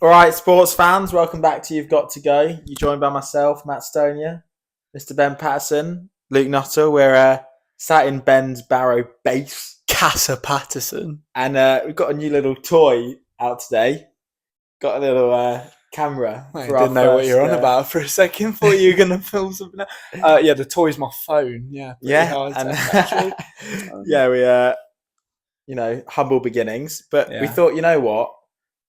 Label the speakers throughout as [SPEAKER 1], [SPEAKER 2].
[SPEAKER 1] All right, sports fans, welcome back to You've Got to Go. You're joined by myself, Matt Stonia, Mr. Ben Patterson, Luke Nuttall. We're sat in Ben's Barrow base,
[SPEAKER 2] Casa Patterson,
[SPEAKER 1] and we've got a new little toy out today. Got a little camera.
[SPEAKER 2] I didn't know what you're on about for a second. Thought you were going to film something else. Yeah, the toy's my phone. Yeah,
[SPEAKER 1] and we humble beginnings, but we thought, you know what?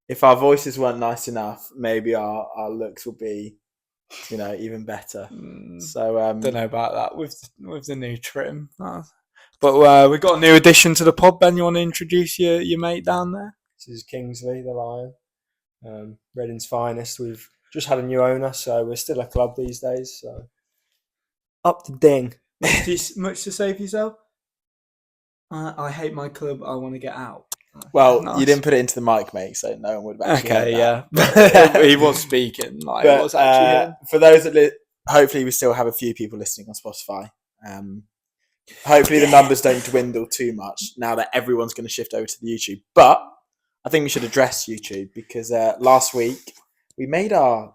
[SPEAKER 1] If our voices weren't nice enough, maybe our looks will be, even better. So
[SPEAKER 2] don't know about that with the new trim. But we've got a new addition to the pod. Ben, you want to introduce your mate down there?
[SPEAKER 3] This is Kingsley, the Lion, Reading's finest. We've just had a new owner, so we're still a club these days. So up the ding.
[SPEAKER 2] Much to say for yourself? I hate my club. I want to get out.
[SPEAKER 1] Well,
[SPEAKER 2] nice.
[SPEAKER 1] You didn't put it into the mic, mate, so no one would have actually heard
[SPEAKER 2] that. Yeah. He was speaking. It was actually
[SPEAKER 1] for those that hopefully we still have a few people listening on Spotify. Hopefully the numbers don't dwindle too much now that everyone's going to shift over to the YouTube. But I think we should address YouTube because last week we made our,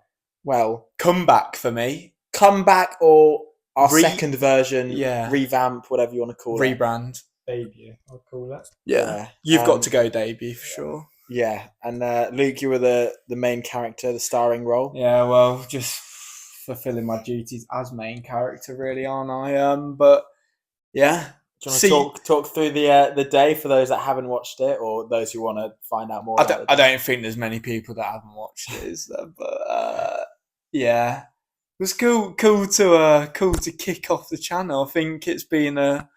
[SPEAKER 2] comeback for me.
[SPEAKER 1] Comeback or our second version, revamp, whatever you want to call it.
[SPEAKER 2] Rebrand.
[SPEAKER 3] Debut, I'll call that.
[SPEAKER 2] Yeah. You've got to go debut for sure.
[SPEAKER 1] Yeah, and Luke, you were the main character, the starring role.
[SPEAKER 2] Yeah, well, just fulfilling my duties as main character, really, aren't I? But yeah.
[SPEAKER 1] Do you want to talk through the day for those that haven't watched it or those who want to find out more?
[SPEAKER 2] I don't think there's many people that haven't watched it, is there? But yeah, it was cool to kick off the channel. I think it's been a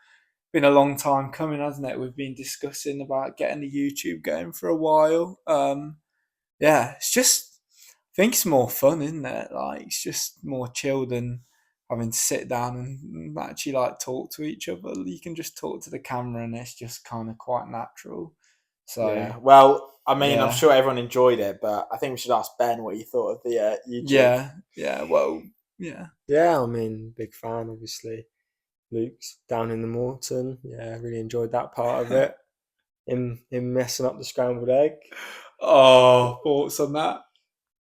[SPEAKER 2] long time coming, hasn't it? We've been discussing about getting the YouTube going for a while. It's just, I think it's more fun, isn't it? Like, it's just more chill than having to sit down and actually talk to each other. You can just talk to the camera and it's just kind of quite natural. So,
[SPEAKER 1] I'm sure everyone enjoyed it, but I think we should ask Ben what you thought of the YouTube.
[SPEAKER 3] Yeah, I mean, big fan, obviously. Luke's down in the Morton. Yeah, I really enjoyed that part of it. Him messing up the scrambled egg.
[SPEAKER 2] Oh, thoughts on that?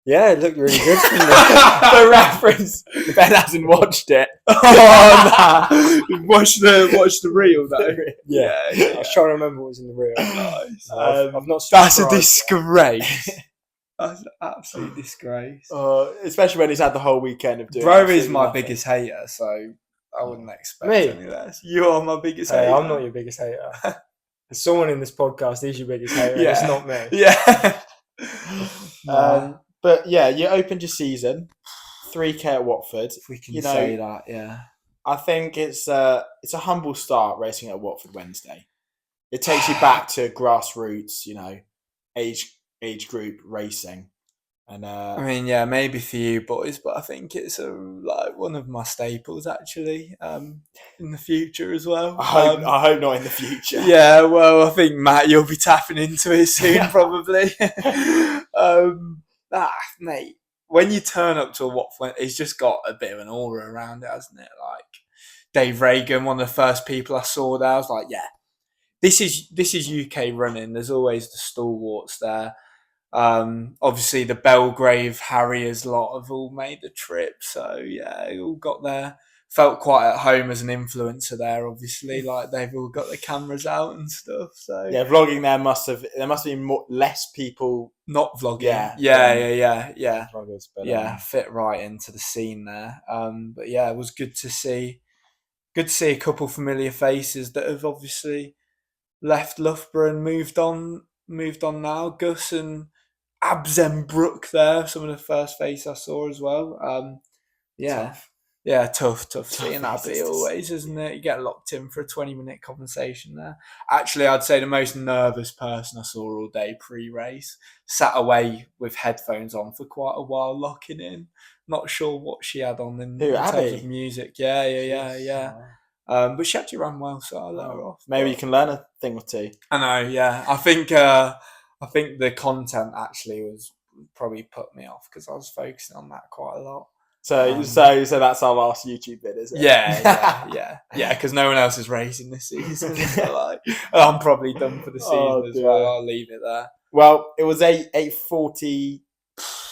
[SPEAKER 3] Yeah, it looked really good from
[SPEAKER 1] For reference, Ben hasn't watched it.
[SPEAKER 2] Oh, no. Watch the reel, though.
[SPEAKER 3] Yeah. I was trying to remember what was in the reel.
[SPEAKER 2] Nice.
[SPEAKER 3] I've not.
[SPEAKER 2] That's a disgrace. That's an absolute disgrace.
[SPEAKER 1] Especially when he's had the whole weekend of doing.
[SPEAKER 2] Bro is my biggest hater, so I wouldn't expect any less. You are my biggest hater.
[SPEAKER 3] I'm not your biggest hater. There's someone in this podcast is your biggest hater. Yeah. It's not me.
[SPEAKER 2] Yeah.
[SPEAKER 1] But yeah, you opened your season 3K at Watford.
[SPEAKER 2] If we can say that, yeah.
[SPEAKER 1] I think it's a humble start racing at Watford Wednesday. It takes you back to grassroots, age group racing. And
[SPEAKER 2] I mean, yeah, maybe for you boys, but I think it's one of my staples actually. In the future as well.
[SPEAKER 1] I hope not in the future.
[SPEAKER 2] Yeah, well, I think Matt, you'll be tapping into it soon, probably. Mate, when you turn up to a Watford, it's just got a bit of an aura around it, hasn't it? Like Dave Reagan, one of the first people I saw there, I was like, yeah, this is UK running. There's always the stalwarts there. Obviously the Belgrave Harriers lot have all made the trip, so yeah, all got there. Felt quite at home as an influencer there, obviously. Like they've all got the cameras out and stuff. So
[SPEAKER 1] yeah, vlogging there must have been less people
[SPEAKER 2] not vlogging. Yeah.
[SPEAKER 1] Vloggers,
[SPEAKER 2] but fit right into the scene there. But yeah, it was good to see a couple familiar faces that have obviously left Loughborough and moved on now. Gus and Abzenbrook there, some of the first face I saw as well.
[SPEAKER 1] Tough.
[SPEAKER 2] Yeah, tough seeing Abby always, isn't it? You get locked in for a 20-minute conversation there. Actually, I'd say the most nervous person I saw all day pre-race. Sat away with headphones on for quite a while, locking in. Not sure what she had on in terms of music. Yeah. But she actually ran well, so I'll let her off.
[SPEAKER 1] Maybe you can learn a thing or two.
[SPEAKER 2] I know, yeah. I think the content actually was probably put me off because I was focusing on that quite a lot.
[SPEAKER 1] So that's our last YouTube vid, is it?
[SPEAKER 2] Yeah. Because no one else is racing this season. So I'm probably done for the season as well. I'll leave it there.
[SPEAKER 1] Well, it was 8:40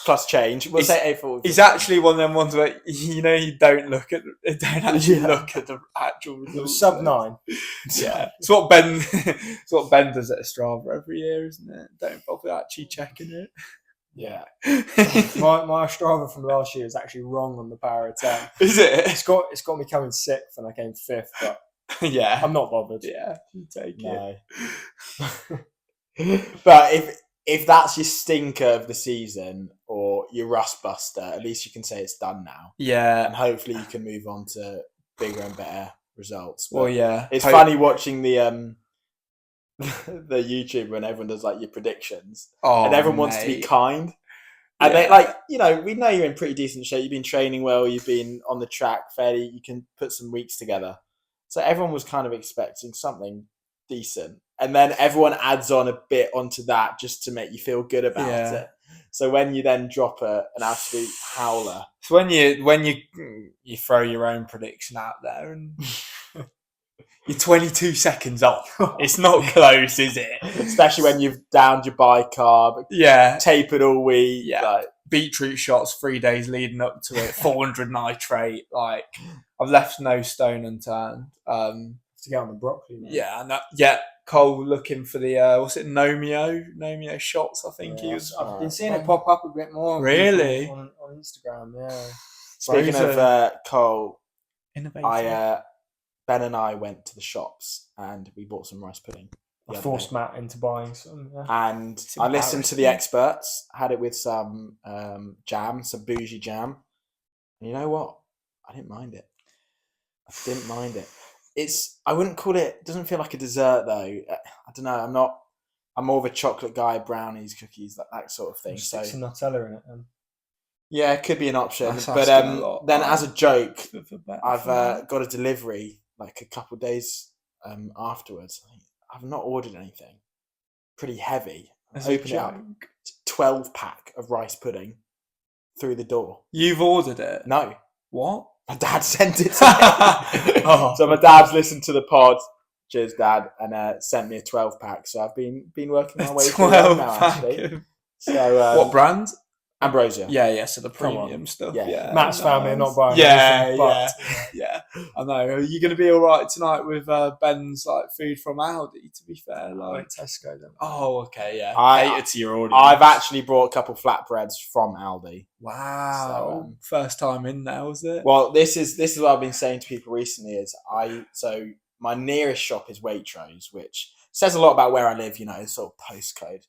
[SPEAKER 1] plus change. We'll say 8:40.
[SPEAKER 2] He's actually one of them ones where you don't look at look at the actual
[SPEAKER 3] It
[SPEAKER 2] results.
[SPEAKER 3] was sub 9.
[SPEAKER 2] Yeah, it's what Ben does at Strava every year, isn't it? Don't bother actually checking it.
[SPEAKER 3] Yeah. my Strava from last year is actually wrong on the power of 10.
[SPEAKER 2] Is it?
[SPEAKER 3] It's got me coming 6th and I came 5th, but
[SPEAKER 2] Yeah,
[SPEAKER 3] I'm not bothered.
[SPEAKER 2] yeah, you take it.
[SPEAKER 1] No. But if that's your stinker of the season or your rust buster, at least you can say it's done now,
[SPEAKER 2] Yeah.
[SPEAKER 1] and hopefully you can move on to bigger and better results. But
[SPEAKER 2] Well, yeah.
[SPEAKER 1] it's funny watching the the YouTube when everyone does like your predictions, and everyone wants to be kind. And they we know you're in pretty decent shape. You've been training well. You've been on the track fairly. You can put some weeks together. So everyone was kind of expecting something decent, and then everyone adds on a bit onto that just to make you feel good about it. So when you then drop an absolute howler,
[SPEAKER 2] so when you throw your own prediction out there and you're 22 seconds off, it's not close, is it?
[SPEAKER 1] Especially when you've downed your bicarb, tapered all week,
[SPEAKER 2] beetroot shots 3 days leading up to it, 400 nitrate. Like, I've left no stone unturned.
[SPEAKER 3] To get on the broccoli.
[SPEAKER 2] Man. Cole looking for the Nomeo shots. I think he was.
[SPEAKER 3] I've been seeing it pop up a bit more.
[SPEAKER 2] Really
[SPEAKER 3] on Instagram. Yeah.
[SPEAKER 1] Speaking of Cole,
[SPEAKER 2] innovative.
[SPEAKER 1] Ben and I went to the shops and we bought some rice pudding.
[SPEAKER 3] I forced Matt into buying some. Yeah.
[SPEAKER 1] And I listened to the experts, had it with some jam, some bougie jam. And you know what? I didn't mind it. I wouldn't call it doesn't feel like a dessert though. I don't know. I'm more of a chocolate guy, brownies, cookies, that sort of thing.
[SPEAKER 3] Stick some Nutella in it.
[SPEAKER 1] Yeah, it could be an option.
[SPEAKER 2] That's
[SPEAKER 1] But then as a joke, I've got a delivery like a couple of days afterwards. I've not ordered anything. Pretty heavy. Open it up. 12-pack of rice pudding through the door.
[SPEAKER 2] You've ordered it?
[SPEAKER 1] No.
[SPEAKER 2] What?
[SPEAKER 1] My dad sent it to me. So my dad's listened to the pod. Cheers, Dad, and sent me a 12-pack. So I've been working my way through that now, actually. So
[SPEAKER 2] what brand?
[SPEAKER 1] Ambrosia.
[SPEAKER 2] Yeah. So the premium stuff. Yeah.
[SPEAKER 3] Matt's family are not buying.
[SPEAKER 2] Yeah. I know. Are you going to be all right tonight with Ben's like food from Aldi? To be fair, like
[SPEAKER 3] Tesco. Then.
[SPEAKER 2] Oh, okay. Yeah.
[SPEAKER 1] Cater
[SPEAKER 2] to your audience.
[SPEAKER 1] I've actually brought a couple flatbreads from Aldi.
[SPEAKER 2] Wow. So, first time in there, was it?
[SPEAKER 1] Well, this is what I've been saying to people recently. So my nearest shop is Waitrose, which says a lot about where I live. Sort of postcode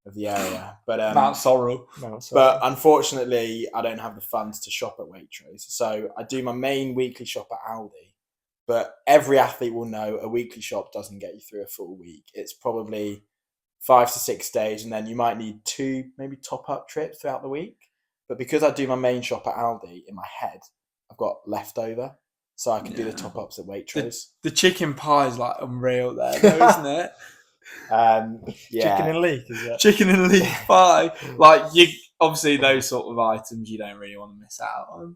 [SPEAKER 1] of the area, but
[SPEAKER 2] Mount Sorrel.
[SPEAKER 1] But unfortunately, I don't have the funds to shop at Waitrose, so I do my main weekly shop at Aldi. But every athlete will know a weekly shop doesn't get you through a full week. It's probably 5 to 6 days, and then you might need 2 maybe top-up trips throughout the week. But because I do my main shop at Aldi, in my head, I've got leftover, so I can do the top-ups at Waitrose.
[SPEAKER 2] The chicken pie is like unreal there, though, isn't it?
[SPEAKER 3] Chicken and leek, is it?
[SPEAKER 2] Chicken and leek pie. Like, you obviously those sort of items you don't really want to miss out on.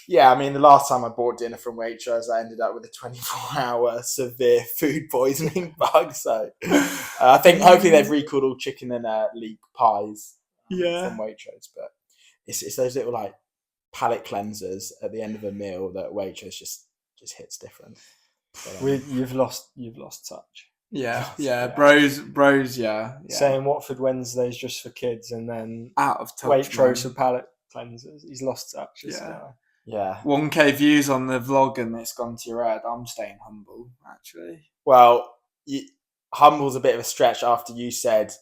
[SPEAKER 1] Yeah, I mean, the last time I bought dinner from Waitrose, I ended up with a 24-hour severe food poisoning bug. So I think hopefully they've recalled all chicken and leek pies from Waitrose. But it's those little like palate cleansers at the end of a meal that Waitrose just hits different. But,
[SPEAKER 3] you've lost touch.
[SPEAKER 2] Yeah. Bros. Yeah.
[SPEAKER 3] Saying Watford Wednesdays just for kids, and then
[SPEAKER 2] out of touch.
[SPEAKER 3] Waitrose for palate cleansers. He's lost touch.
[SPEAKER 1] Yeah.
[SPEAKER 2] 1K views on the vlog, and it's gone to your head. I'm staying humble, actually.
[SPEAKER 1] Well, humble's a bit of a stretch after you said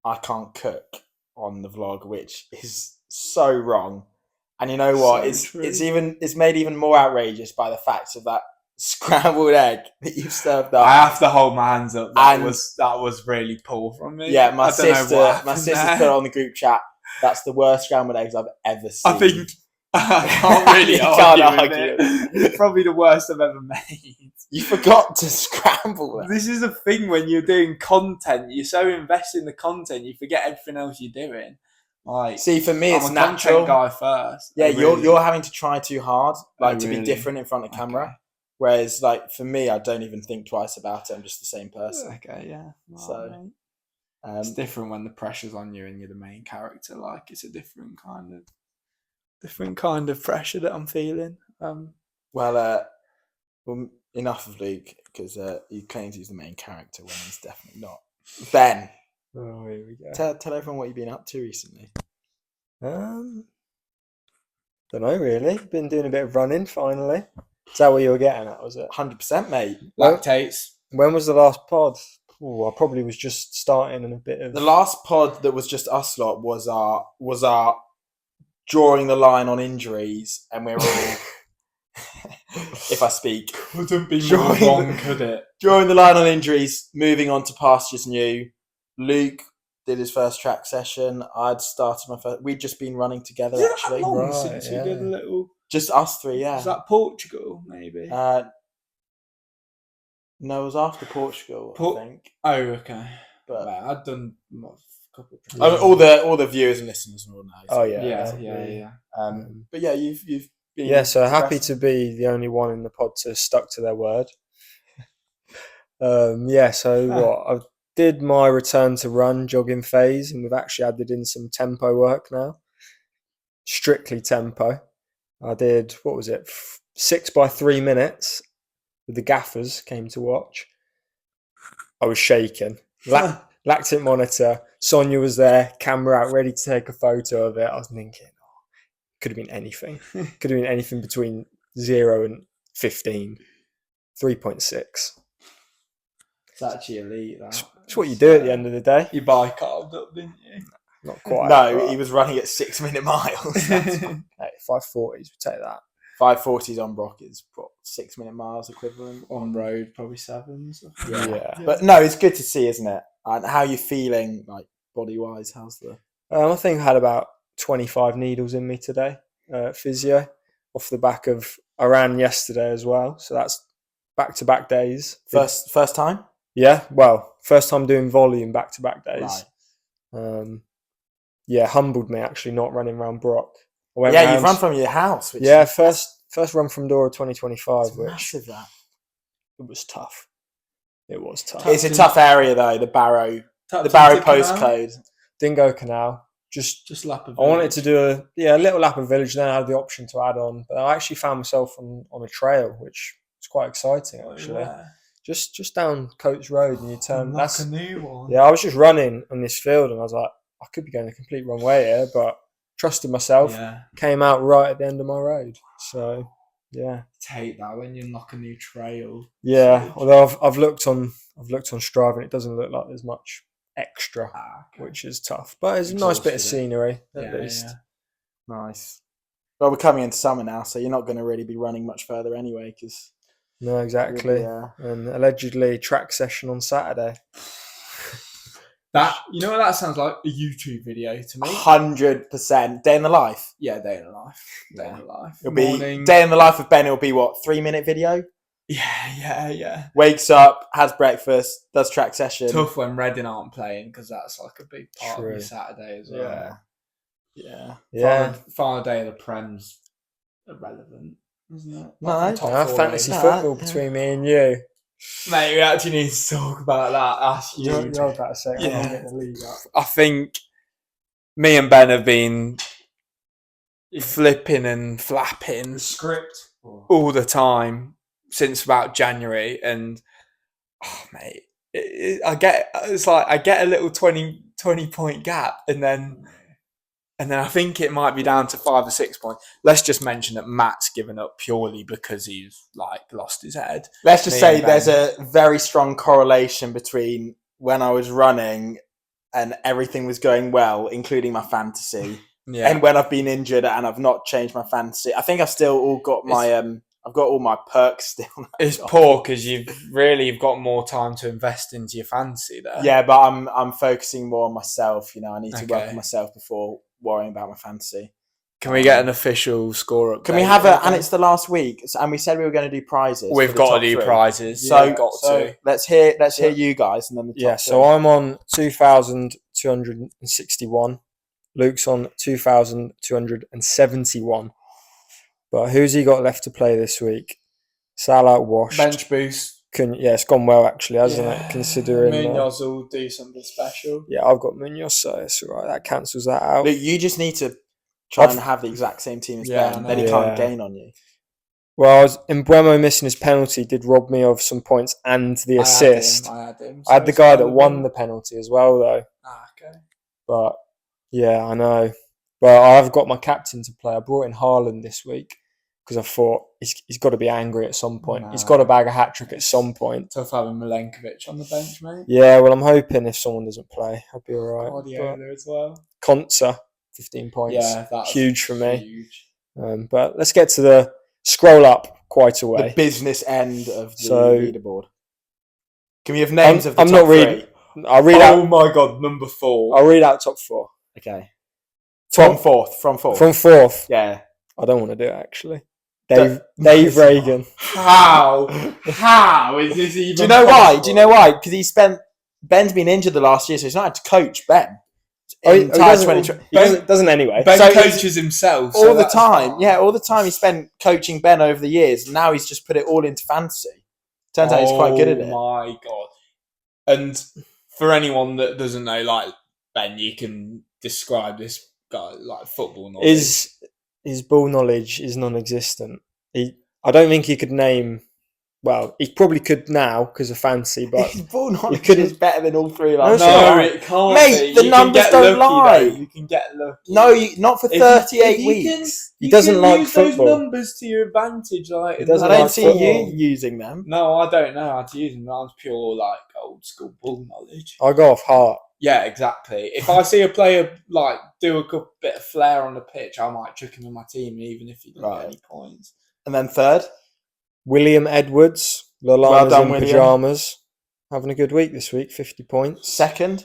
[SPEAKER 1] I can't cook on the vlog, which is so wrong. And you know what? It's made even more outrageous by the fact of that scrambled egg that you've served up.
[SPEAKER 2] I have to hold my hands up. That was really poor from me.
[SPEAKER 1] Yeah, my sister put it on the group chat. That's the worst scrambled eggs I've ever seen.
[SPEAKER 2] I think I can't really argue with it. It's probably the worst I've ever made.
[SPEAKER 1] You forgot to scramble it.
[SPEAKER 2] This is a thing when you're doing content. You're so invested in the content, you forget everything else you're doing. Like,
[SPEAKER 1] see, for me, it's
[SPEAKER 2] a
[SPEAKER 1] natural.
[SPEAKER 2] Guy first.
[SPEAKER 1] Yeah, you're having to try too hard, to be different in front of camera. Okay. Whereas, like, for me, I don't even think twice about it. I'm just the same person.
[SPEAKER 2] Okay, yeah.
[SPEAKER 1] So,
[SPEAKER 2] It's different when the pressure's on you and you're the main character. Like, it's a different kind of pressure that I'm feeling.
[SPEAKER 1] Well, enough of Luke, because he claims he's the main character when he's definitely not. Ben,
[SPEAKER 3] Oh, here we go.
[SPEAKER 1] tell everyone what you've been up to recently.
[SPEAKER 3] Don't know really. Been doing a bit of running finally. Is that what you were getting at? Was it?
[SPEAKER 1] 100%, mate.
[SPEAKER 2] Lactates.
[SPEAKER 3] When was the last pod? Ooh, I probably was just starting in a bit of.
[SPEAKER 1] The last pod that was just us lot was our drawing the line on injuries, and we're all, if I speak,
[SPEAKER 2] Couldn't be more
[SPEAKER 1] Drawing
[SPEAKER 2] wrong,
[SPEAKER 1] the-
[SPEAKER 2] could it?
[SPEAKER 1] drawing the line on injuries, moving on to pastures new. Luke did his first track session. I'd started my first. We'd just been running together,
[SPEAKER 2] Is it that
[SPEAKER 1] actually.
[SPEAKER 2] long
[SPEAKER 3] Right,
[SPEAKER 2] since we did a
[SPEAKER 3] yeah.
[SPEAKER 2] little...
[SPEAKER 1] Just us three, yeah.
[SPEAKER 2] Was that Portugal, maybe?
[SPEAKER 1] No, it was after Portugal, I think.
[SPEAKER 2] Oh, okay.
[SPEAKER 1] But
[SPEAKER 2] Well, I'd done a couple of
[SPEAKER 1] I mean, all the viewers and listeners will know.
[SPEAKER 3] Oh, yeah.
[SPEAKER 2] yeah.
[SPEAKER 3] definitely.
[SPEAKER 1] But yeah, you've been.
[SPEAKER 3] Yeah, so happy
[SPEAKER 1] progressing.
[SPEAKER 3] to be the only one in the pod to stuck to their word. So what I did my return to run jogging phase, and we've actually added in some tempo work now. Strictly tempo. I did 6 by 3 minutes. The gaffers came to watch. I was shaking. Lactate monitor. Sonia was there, camera out, ready to take a photo of it. I was thinking, could have been anything. Could have been anything between 0 and 15. 3.6.
[SPEAKER 2] It's actually elite, that.
[SPEAKER 3] It's what you do at the end of the day.
[SPEAKER 2] You bi-carved up, didn't you?
[SPEAKER 3] Not quite.
[SPEAKER 1] No,
[SPEAKER 3] but,
[SPEAKER 1] he was running at 6-minute miles. That's fine.
[SPEAKER 3] hey, 540s, we take that.
[SPEAKER 1] 540s on Brock is what, 6-minute miles equivalent.
[SPEAKER 2] On road, probably 7s.
[SPEAKER 3] Yeah.
[SPEAKER 1] But no, it's good to see, isn't it? And how are you feeling, like body wise? How's the?
[SPEAKER 3] I think I had about 25 needles in me today, physio, off the back of I ran yesterday as well. So that's back-to-back days.
[SPEAKER 1] First time?
[SPEAKER 3] Yeah, well, first time doing volume back-to-back days.
[SPEAKER 1] Right.
[SPEAKER 3] Humbled me actually not running around Brock.
[SPEAKER 1] Yeah, you've run from your house. Which
[SPEAKER 3] Yeah,
[SPEAKER 1] is,
[SPEAKER 3] first run from Dora 2025,
[SPEAKER 1] that's
[SPEAKER 3] which
[SPEAKER 1] massive. That
[SPEAKER 3] it was tough. It was tough.
[SPEAKER 1] it's a tough area though. The Barrow postcode.
[SPEAKER 3] Dingo Canal. Just
[SPEAKER 2] lap of
[SPEAKER 3] I wanted to do a little lap of village. Then I had the option to add on, but I actually found myself on a trail, which was quite exciting actually. Just down Coates Road, and you turn. That's
[SPEAKER 2] a new one.
[SPEAKER 3] Yeah, I was just running on this field, and I was like, I could be going the complete wrong way here, but trusted myself.
[SPEAKER 2] Yeah.
[SPEAKER 3] Came out right at the end of my road. So yeah,
[SPEAKER 2] Take that when you unlock a new trail.
[SPEAKER 3] yeah. Although I've looked on Strava, and it doesn't look like there's much extra, which is tough. But it's a nice bit of scenery at least.
[SPEAKER 2] Yeah.
[SPEAKER 1] Nice. Well, we're coming into summer now, so you're not going to really be running much further anyway. Because
[SPEAKER 3] No, exactly. And allegedly track session on Saturday.
[SPEAKER 2] That, you know what that sounds like? A YouTube video to me.
[SPEAKER 1] 100% day in the life.
[SPEAKER 2] Yeah, day in the life. Day in the life.
[SPEAKER 1] It'll
[SPEAKER 2] Morning.
[SPEAKER 1] be day in the life of Ben. It'll be what, 3-minute video?
[SPEAKER 2] Yeah.
[SPEAKER 1] Wakes up, has breakfast, does track session.
[SPEAKER 2] Tough when Reading aren't playing because that's like a big part of
[SPEAKER 3] True.
[SPEAKER 2] your Saturday as well.
[SPEAKER 1] Yeah.
[SPEAKER 2] Final day of the Prem's irrelevant, isn't it?
[SPEAKER 1] No.
[SPEAKER 2] Like the top
[SPEAKER 3] Ah,
[SPEAKER 2] four
[SPEAKER 3] fantasy
[SPEAKER 2] race.
[SPEAKER 3] football between me and you.
[SPEAKER 2] Mate, we actually need to talk about that. That's huge.
[SPEAKER 3] You're about to say, I'm
[SPEAKER 2] Yeah.
[SPEAKER 3] getting the league up.
[SPEAKER 2] I think me and Ben have been flipping and flapping
[SPEAKER 3] Script.
[SPEAKER 2] all the time since about January, and mate, I get a little 20 point gap, and then I think it might be down to 5 or 6 points. Let's just mention that Matt's given up purely because he's lost his head.
[SPEAKER 1] Let's just
[SPEAKER 2] Me
[SPEAKER 1] say
[SPEAKER 2] and
[SPEAKER 1] there's
[SPEAKER 2] Ben.
[SPEAKER 1] a very strong correlation between when I was running and everything was going well, including my fantasy,
[SPEAKER 2] Yeah,
[SPEAKER 1] and when I've been injured and I've not changed my fantasy. I think I've still all got my I've got all my perks still.
[SPEAKER 2] it's poor because you've got more time to invest into your fantasy there.
[SPEAKER 1] Yeah, but I'm focusing more on myself. You know, I need to work
[SPEAKER 2] Okay.
[SPEAKER 1] on myself before worrying about my fantasy.
[SPEAKER 2] Can we get an official score up?
[SPEAKER 1] Can we have and it's the last week, and we said we were going to do prizes.
[SPEAKER 2] We've
[SPEAKER 1] for the
[SPEAKER 2] got
[SPEAKER 1] top
[SPEAKER 2] to do
[SPEAKER 1] three.
[SPEAKER 2] prizes.
[SPEAKER 1] So,
[SPEAKER 2] We've got to.
[SPEAKER 1] let's hear you guys, and then the top
[SPEAKER 3] Yeah, so I'm on 2,261. Luke's on 2,271. But who's he got left to play this week? Salah washed.
[SPEAKER 2] Bench boost.
[SPEAKER 3] it's gone well actually, hasn't it? Considering
[SPEAKER 2] Munoz will do something special.
[SPEAKER 3] yeah, I've got Munoz, so it's all right. That cancels that out.
[SPEAKER 1] Look, you just need to try
[SPEAKER 3] I've-
[SPEAKER 1] and have the exact same team as
[SPEAKER 2] Yeah,
[SPEAKER 1] Ben.
[SPEAKER 2] I
[SPEAKER 1] Then he
[SPEAKER 3] know.
[SPEAKER 1] can't
[SPEAKER 3] Yeah.
[SPEAKER 1] gain on you.
[SPEAKER 3] Well, Mbuemo missing his penalty did rob me of some points and the assist.
[SPEAKER 2] I had him.
[SPEAKER 3] I had the guy that won the penalty as well, though.
[SPEAKER 2] Okay.
[SPEAKER 3] But yeah, I know. But I've got my captain to play. I brought in Haaland this week because I thought he's got to be angry at some point. He's got to bag a hat trick at some point.
[SPEAKER 2] Tough having Milenkovic on the bench, mate.
[SPEAKER 3] Yeah, well, I'm hoping if someone doesn't play, I'll be all right.
[SPEAKER 2] Guardiola as well.
[SPEAKER 3] Konsa, 15 points.
[SPEAKER 2] Yeah, that's
[SPEAKER 3] huge for me.
[SPEAKER 2] Huge.
[SPEAKER 3] But let's get to the scroll up quite a
[SPEAKER 1] The
[SPEAKER 3] way.
[SPEAKER 1] business end of the
[SPEAKER 3] So-
[SPEAKER 1] leaderboard. Can we have names of the
[SPEAKER 3] I'm
[SPEAKER 1] top
[SPEAKER 3] not
[SPEAKER 1] three?
[SPEAKER 3] reading. I'll read out.
[SPEAKER 2] my god, number 4.
[SPEAKER 3] I'll read out top 4.
[SPEAKER 1] Okay. From fourth.
[SPEAKER 3] From 4th.
[SPEAKER 1] Yeah.
[SPEAKER 3] I don't want to do it actually.
[SPEAKER 1] Don't-
[SPEAKER 3] Dave Reagan.
[SPEAKER 2] How? How is this even?
[SPEAKER 1] Do you know why?
[SPEAKER 2] possible?
[SPEAKER 1] Do you know why? Because Ben's been injured the last year, so he's not had to coach Ben.
[SPEAKER 3] Oh, he
[SPEAKER 1] Entire
[SPEAKER 3] doesn't,
[SPEAKER 1] 2020.
[SPEAKER 3] he doesn't anyway.
[SPEAKER 2] Ben
[SPEAKER 1] So
[SPEAKER 2] coaches himself
[SPEAKER 1] all
[SPEAKER 2] so
[SPEAKER 1] the
[SPEAKER 2] that's
[SPEAKER 1] time.
[SPEAKER 2] fine.
[SPEAKER 1] Yeah, all the time he spent coaching Ben over the years. And now he's just put it all into fantasy. Turns out he's quite good at it.
[SPEAKER 2] Oh my god! And for anyone that doesn't know, like Ben, you can describe this guy like football knowledge.
[SPEAKER 3] His ball knowledge is non-existent. I don't think he could name. Well, he probably could now because of fancy, but
[SPEAKER 1] His ball knowledge
[SPEAKER 3] couldn't-
[SPEAKER 1] is better than all three of
[SPEAKER 3] No,
[SPEAKER 1] us.
[SPEAKER 3] it's
[SPEAKER 2] No,
[SPEAKER 3] not.
[SPEAKER 2] it can't
[SPEAKER 1] Mate,
[SPEAKER 2] be.
[SPEAKER 1] the
[SPEAKER 2] You
[SPEAKER 1] numbers
[SPEAKER 2] can get
[SPEAKER 1] don't
[SPEAKER 2] lucky,
[SPEAKER 1] lie.
[SPEAKER 2] though. You can get lucky.
[SPEAKER 1] No, not for
[SPEAKER 2] If you-
[SPEAKER 1] 38
[SPEAKER 2] if you
[SPEAKER 1] weeks.
[SPEAKER 3] He doesn't
[SPEAKER 2] can
[SPEAKER 3] like
[SPEAKER 2] use
[SPEAKER 3] football.
[SPEAKER 2] those numbers to your advantage. Like
[SPEAKER 3] He doesn't
[SPEAKER 1] I don't
[SPEAKER 3] like
[SPEAKER 1] see
[SPEAKER 3] football.
[SPEAKER 1] you using them.
[SPEAKER 2] No, I don't know how to use them. That's pure like old school ball knowledge.
[SPEAKER 3] I go off heart.
[SPEAKER 2] Yeah, exactly. If I see a player like do a bit of flair on the pitch, I might chuck him in my team, even if he doesn't
[SPEAKER 1] Right.
[SPEAKER 2] get any points.
[SPEAKER 1] And then third,
[SPEAKER 3] William Edwards, Lolanas
[SPEAKER 1] Well done,
[SPEAKER 3] in
[SPEAKER 1] William.
[SPEAKER 3] pyjamas, having a good week this week. 50 points.
[SPEAKER 1] second.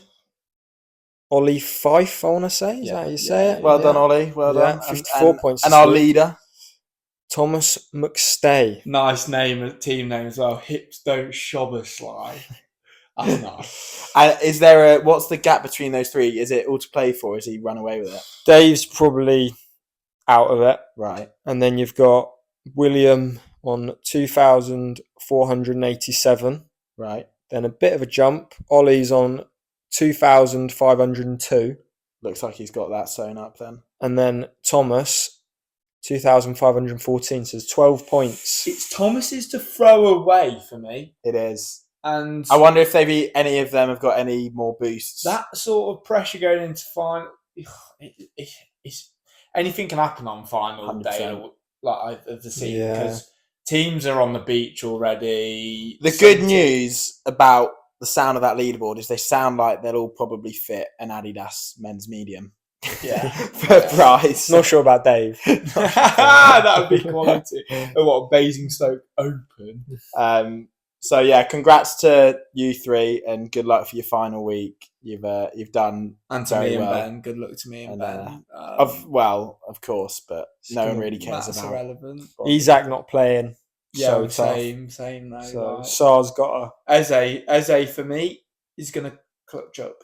[SPEAKER 3] Ollie Fife, I want to say. Is
[SPEAKER 2] Yeah,
[SPEAKER 3] that how you
[SPEAKER 2] yeah,
[SPEAKER 3] say it?
[SPEAKER 1] Well
[SPEAKER 2] Yeah.
[SPEAKER 1] done, Ollie. Well
[SPEAKER 3] Yeah,
[SPEAKER 1] done.
[SPEAKER 3] 54 points
[SPEAKER 1] And
[SPEAKER 3] this
[SPEAKER 1] our
[SPEAKER 3] week.
[SPEAKER 1] leader.
[SPEAKER 3] Thomas McStay.
[SPEAKER 2] Nice name, team name as well. Hips don't shobber slide. That's nice.
[SPEAKER 1] And is there what's the gap between those three? Is it all to play for? Is he run away with it?
[SPEAKER 3] Dave's probably out of it.
[SPEAKER 1] Right.
[SPEAKER 3] And then you've got William on 2,487.
[SPEAKER 1] Right.
[SPEAKER 3] Then a bit of a jump. Ollie's on 2,502.
[SPEAKER 1] Looks like he's got that sewn up then.
[SPEAKER 3] And then Thomas, 2,514. So there's 12 points.
[SPEAKER 2] It's Thomas's to throw away for me,
[SPEAKER 1] It is.
[SPEAKER 2] and
[SPEAKER 1] I wonder if any of them have got any more boosts.
[SPEAKER 2] that sort of pressure going into final. It's anything can happen on final
[SPEAKER 1] 100%.
[SPEAKER 2] day, like of the season,
[SPEAKER 3] Yeah.
[SPEAKER 2] because teams are on the beach already.
[SPEAKER 1] The good news about the sound of that leaderboard is they sound like they'll all probably fit an Adidas men's medium
[SPEAKER 2] Yeah.
[SPEAKER 1] for a price.
[SPEAKER 3] Not sure about Dave.
[SPEAKER 2] That would be quality. Oh, what Basingstoke Open?
[SPEAKER 1] So yeah, congrats to you three, and good luck for your final week. You've done
[SPEAKER 2] And to
[SPEAKER 1] very
[SPEAKER 2] me and
[SPEAKER 1] well.
[SPEAKER 2] Ben. Good luck to me and
[SPEAKER 1] And,
[SPEAKER 2] Ben.
[SPEAKER 1] of course, but no one really cares
[SPEAKER 2] That's
[SPEAKER 1] about.
[SPEAKER 2] irrelevant.
[SPEAKER 3] Isaac not playing.
[SPEAKER 2] Yeah,
[SPEAKER 3] so tough.
[SPEAKER 2] same. No,
[SPEAKER 3] So
[SPEAKER 2] like,
[SPEAKER 3] Sar's got
[SPEAKER 2] Eze for me is going to clutch up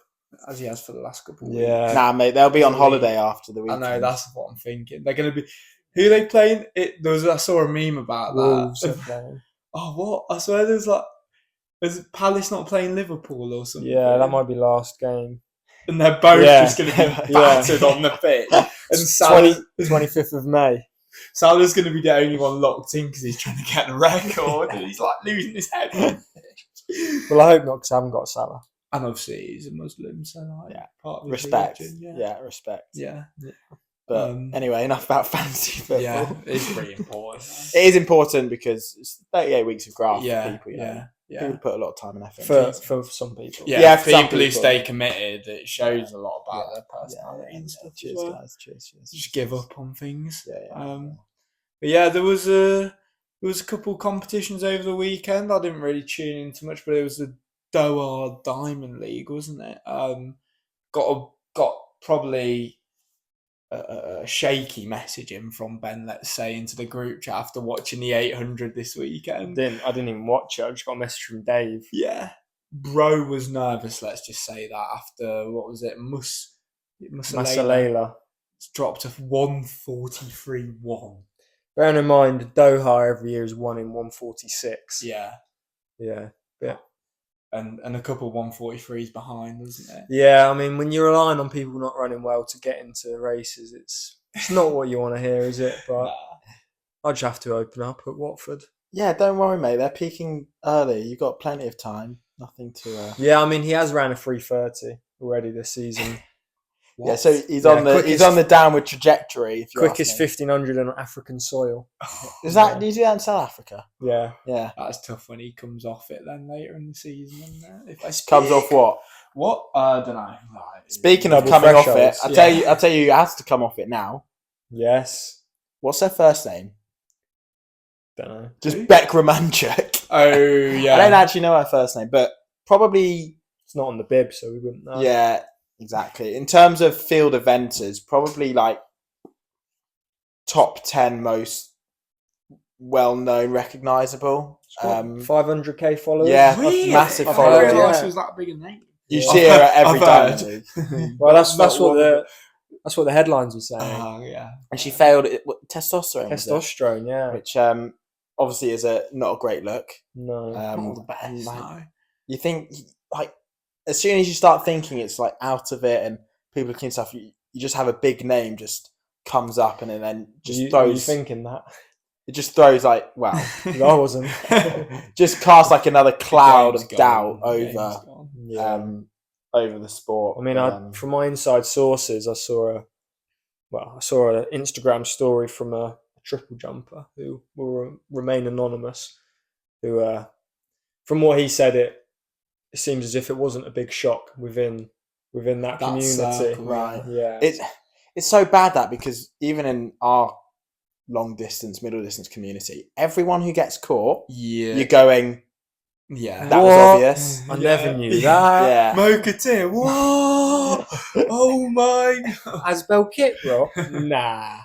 [SPEAKER 2] as he has for the last couple of weeks.
[SPEAKER 3] Yeah.
[SPEAKER 1] Nah, mate, they'll be on holiday after the
[SPEAKER 2] I
[SPEAKER 1] weekend.
[SPEAKER 2] know, that's what I'm thinking. They're going to be. Who are they playing? I saw a meme about
[SPEAKER 3] Wolves
[SPEAKER 2] that.
[SPEAKER 3] are playing.
[SPEAKER 2] Oh, what? I swear there's like. Is Palace not playing Liverpool or something?
[SPEAKER 3] Yeah, that might be last game.
[SPEAKER 2] And they're both
[SPEAKER 3] Yeah.
[SPEAKER 2] just going to be
[SPEAKER 3] Yeah.
[SPEAKER 2] battered on the pitch. And
[SPEAKER 3] 25th of May.
[SPEAKER 2] Salah's going to be the only one locked in because he's trying to get a record and he's like losing his head.
[SPEAKER 3] Well, I hope not because I haven't got Salah.
[SPEAKER 2] And obviously he's a Muslim, so like,
[SPEAKER 1] Yeah.
[SPEAKER 2] part of his
[SPEAKER 1] Respect.
[SPEAKER 2] religion,
[SPEAKER 1] Yeah, respect.
[SPEAKER 2] Yeah.
[SPEAKER 1] But anyway, enough about fantasy football.
[SPEAKER 2] Yeah, it's pretty important.
[SPEAKER 1] It is important because it's 38 weeks of graft
[SPEAKER 2] yeah,
[SPEAKER 1] for people. You know?
[SPEAKER 2] yeah.
[SPEAKER 1] People put a lot of time and effort into
[SPEAKER 3] For
[SPEAKER 1] it.
[SPEAKER 3] some people.
[SPEAKER 2] Yeah,
[SPEAKER 1] Yeah, for some
[SPEAKER 2] people who
[SPEAKER 1] people.
[SPEAKER 2] stay committed, it shows a lot about
[SPEAKER 3] Yeah.
[SPEAKER 2] their personality and stuff.
[SPEAKER 1] Cheers,
[SPEAKER 2] as well.
[SPEAKER 1] guys. Cheers.
[SPEAKER 2] Just give up on things.
[SPEAKER 1] Yeah.
[SPEAKER 2] But yeah, there was a couple competitions over the weekend. I didn't really tune into much, but it was the Doha Diamond League, wasn't it? Got probably a shaky message in from Ben, let's say, into the group chat after watching the 800 this weekend.
[SPEAKER 3] I didn't even watch it. I just got a message from Dave.
[SPEAKER 2] Yeah, bro was nervous. Let's just say that after what was it,
[SPEAKER 3] Masalela.
[SPEAKER 2] dropped to 143-1.
[SPEAKER 3] Bearing in mind, Doha every year is 1 in 146.
[SPEAKER 2] Yeah.
[SPEAKER 3] Yeah.
[SPEAKER 2] and a couple 143s behind, isn't it?
[SPEAKER 3] Yeah, I mean, when you're relying on people not running well to get into races, it's not what you want to hear, is it? But
[SPEAKER 2] Nah.
[SPEAKER 3] I'd just have to open up at Watford.
[SPEAKER 1] Yeah, don't worry, mate. They're peaking early. You've got plenty of time. Nothing to.
[SPEAKER 3] Yeah, I mean, he has ran a 3:30 already this season.
[SPEAKER 1] Yeah, so he's
[SPEAKER 3] Yeah,
[SPEAKER 1] on the downward trajectory. If you
[SPEAKER 3] Quickest
[SPEAKER 1] ask me.
[SPEAKER 3] 1500 on African soil.
[SPEAKER 1] Is that? Do you do that in South Africa?
[SPEAKER 3] Yeah.
[SPEAKER 1] Yeah.
[SPEAKER 2] That's tough when he comes off it then later in the season. If I
[SPEAKER 1] Comes off what?
[SPEAKER 2] What? I don't know.
[SPEAKER 1] Speaking of
[SPEAKER 3] Double
[SPEAKER 1] coming off it,
[SPEAKER 3] thresholds.
[SPEAKER 1] I'll tell you who has to come off it now.
[SPEAKER 3] Yes.
[SPEAKER 1] What's their first name?
[SPEAKER 3] Don't know.
[SPEAKER 1] Just Beck Romanchuk.
[SPEAKER 2] Oh yeah.
[SPEAKER 1] I don't actually know her first name, but probably.
[SPEAKER 3] It's not on the bib, so we wouldn't know.
[SPEAKER 1] Yeah, exactly. In terms of field eventers, probably like top 10 most well-known, recognisable.
[SPEAKER 3] 500k followers.
[SPEAKER 1] Yeah,
[SPEAKER 2] Really?
[SPEAKER 1] massive
[SPEAKER 2] I
[SPEAKER 1] following.
[SPEAKER 2] didn't realise
[SPEAKER 3] Yeah.
[SPEAKER 2] she was that big a name.
[SPEAKER 1] You
[SPEAKER 3] Yeah.
[SPEAKER 1] see her at every
[SPEAKER 2] I've
[SPEAKER 1] time.
[SPEAKER 2] heard.
[SPEAKER 3] Well, that's
[SPEAKER 2] Not
[SPEAKER 3] what
[SPEAKER 2] one.
[SPEAKER 3] that's what the headlines were saying.
[SPEAKER 2] Oh yeah.
[SPEAKER 1] And she failed testosterone. was it?
[SPEAKER 3] Testosterone, yeah.
[SPEAKER 1] Which obviously is not a great look.
[SPEAKER 3] No.
[SPEAKER 2] Not the best.
[SPEAKER 1] like,
[SPEAKER 2] No.
[SPEAKER 1] You think like as soon as you start thinking it's like out of it and people looking stuff, you just have a big name just comes up and then just
[SPEAKER 3] Were you
[SPEAKER 1] throws.
[SPEAKER 3] thinking that?
[SPEAKER 1] It just throws like
[SPEAKER 3] I wasn't.
[SPEAKER 1] just casts like another cloud
[SPEAKER 2] Game's
[SPEAKER 1] of
[SPEAKER 2] gone.
[SPEAKER 1] doubt
[SPEAKER 2] The game's
[SPEAKER 1] over
[SPEAKER 2] gone.
[SPEAKER 1] over the sport.
[SPEAKER 3] I mean, from my inside sources, I saw an Instagram story from a triple jumper who will remain anonymous. Who, from what he said, it seems as if it wasn't a big shock within that community.
[SPEAKER 2] circle,
[SPEAKER 1] right.
[SPEAKER 3] Yeah.
[SPEAKER 1] It's so bad that because even in our long distance, middle distance community, everyone who gets caught,
[SPEAKER 2] Yeah.
[SPEAKER 1] you're going,
[SPEAKER 2] Yeah.
[SPEAKER 1] that was
[SPEAKER 3] What?
[SPEAKER 1] obvious.
[SPEAKER 3] I never knew that.
[SPEAKER 1] Yeah.
[SPEAKER 2] Mokatir. What? Oh my god.
[SPEAKER 3] Asbel Kit Rock? Nah.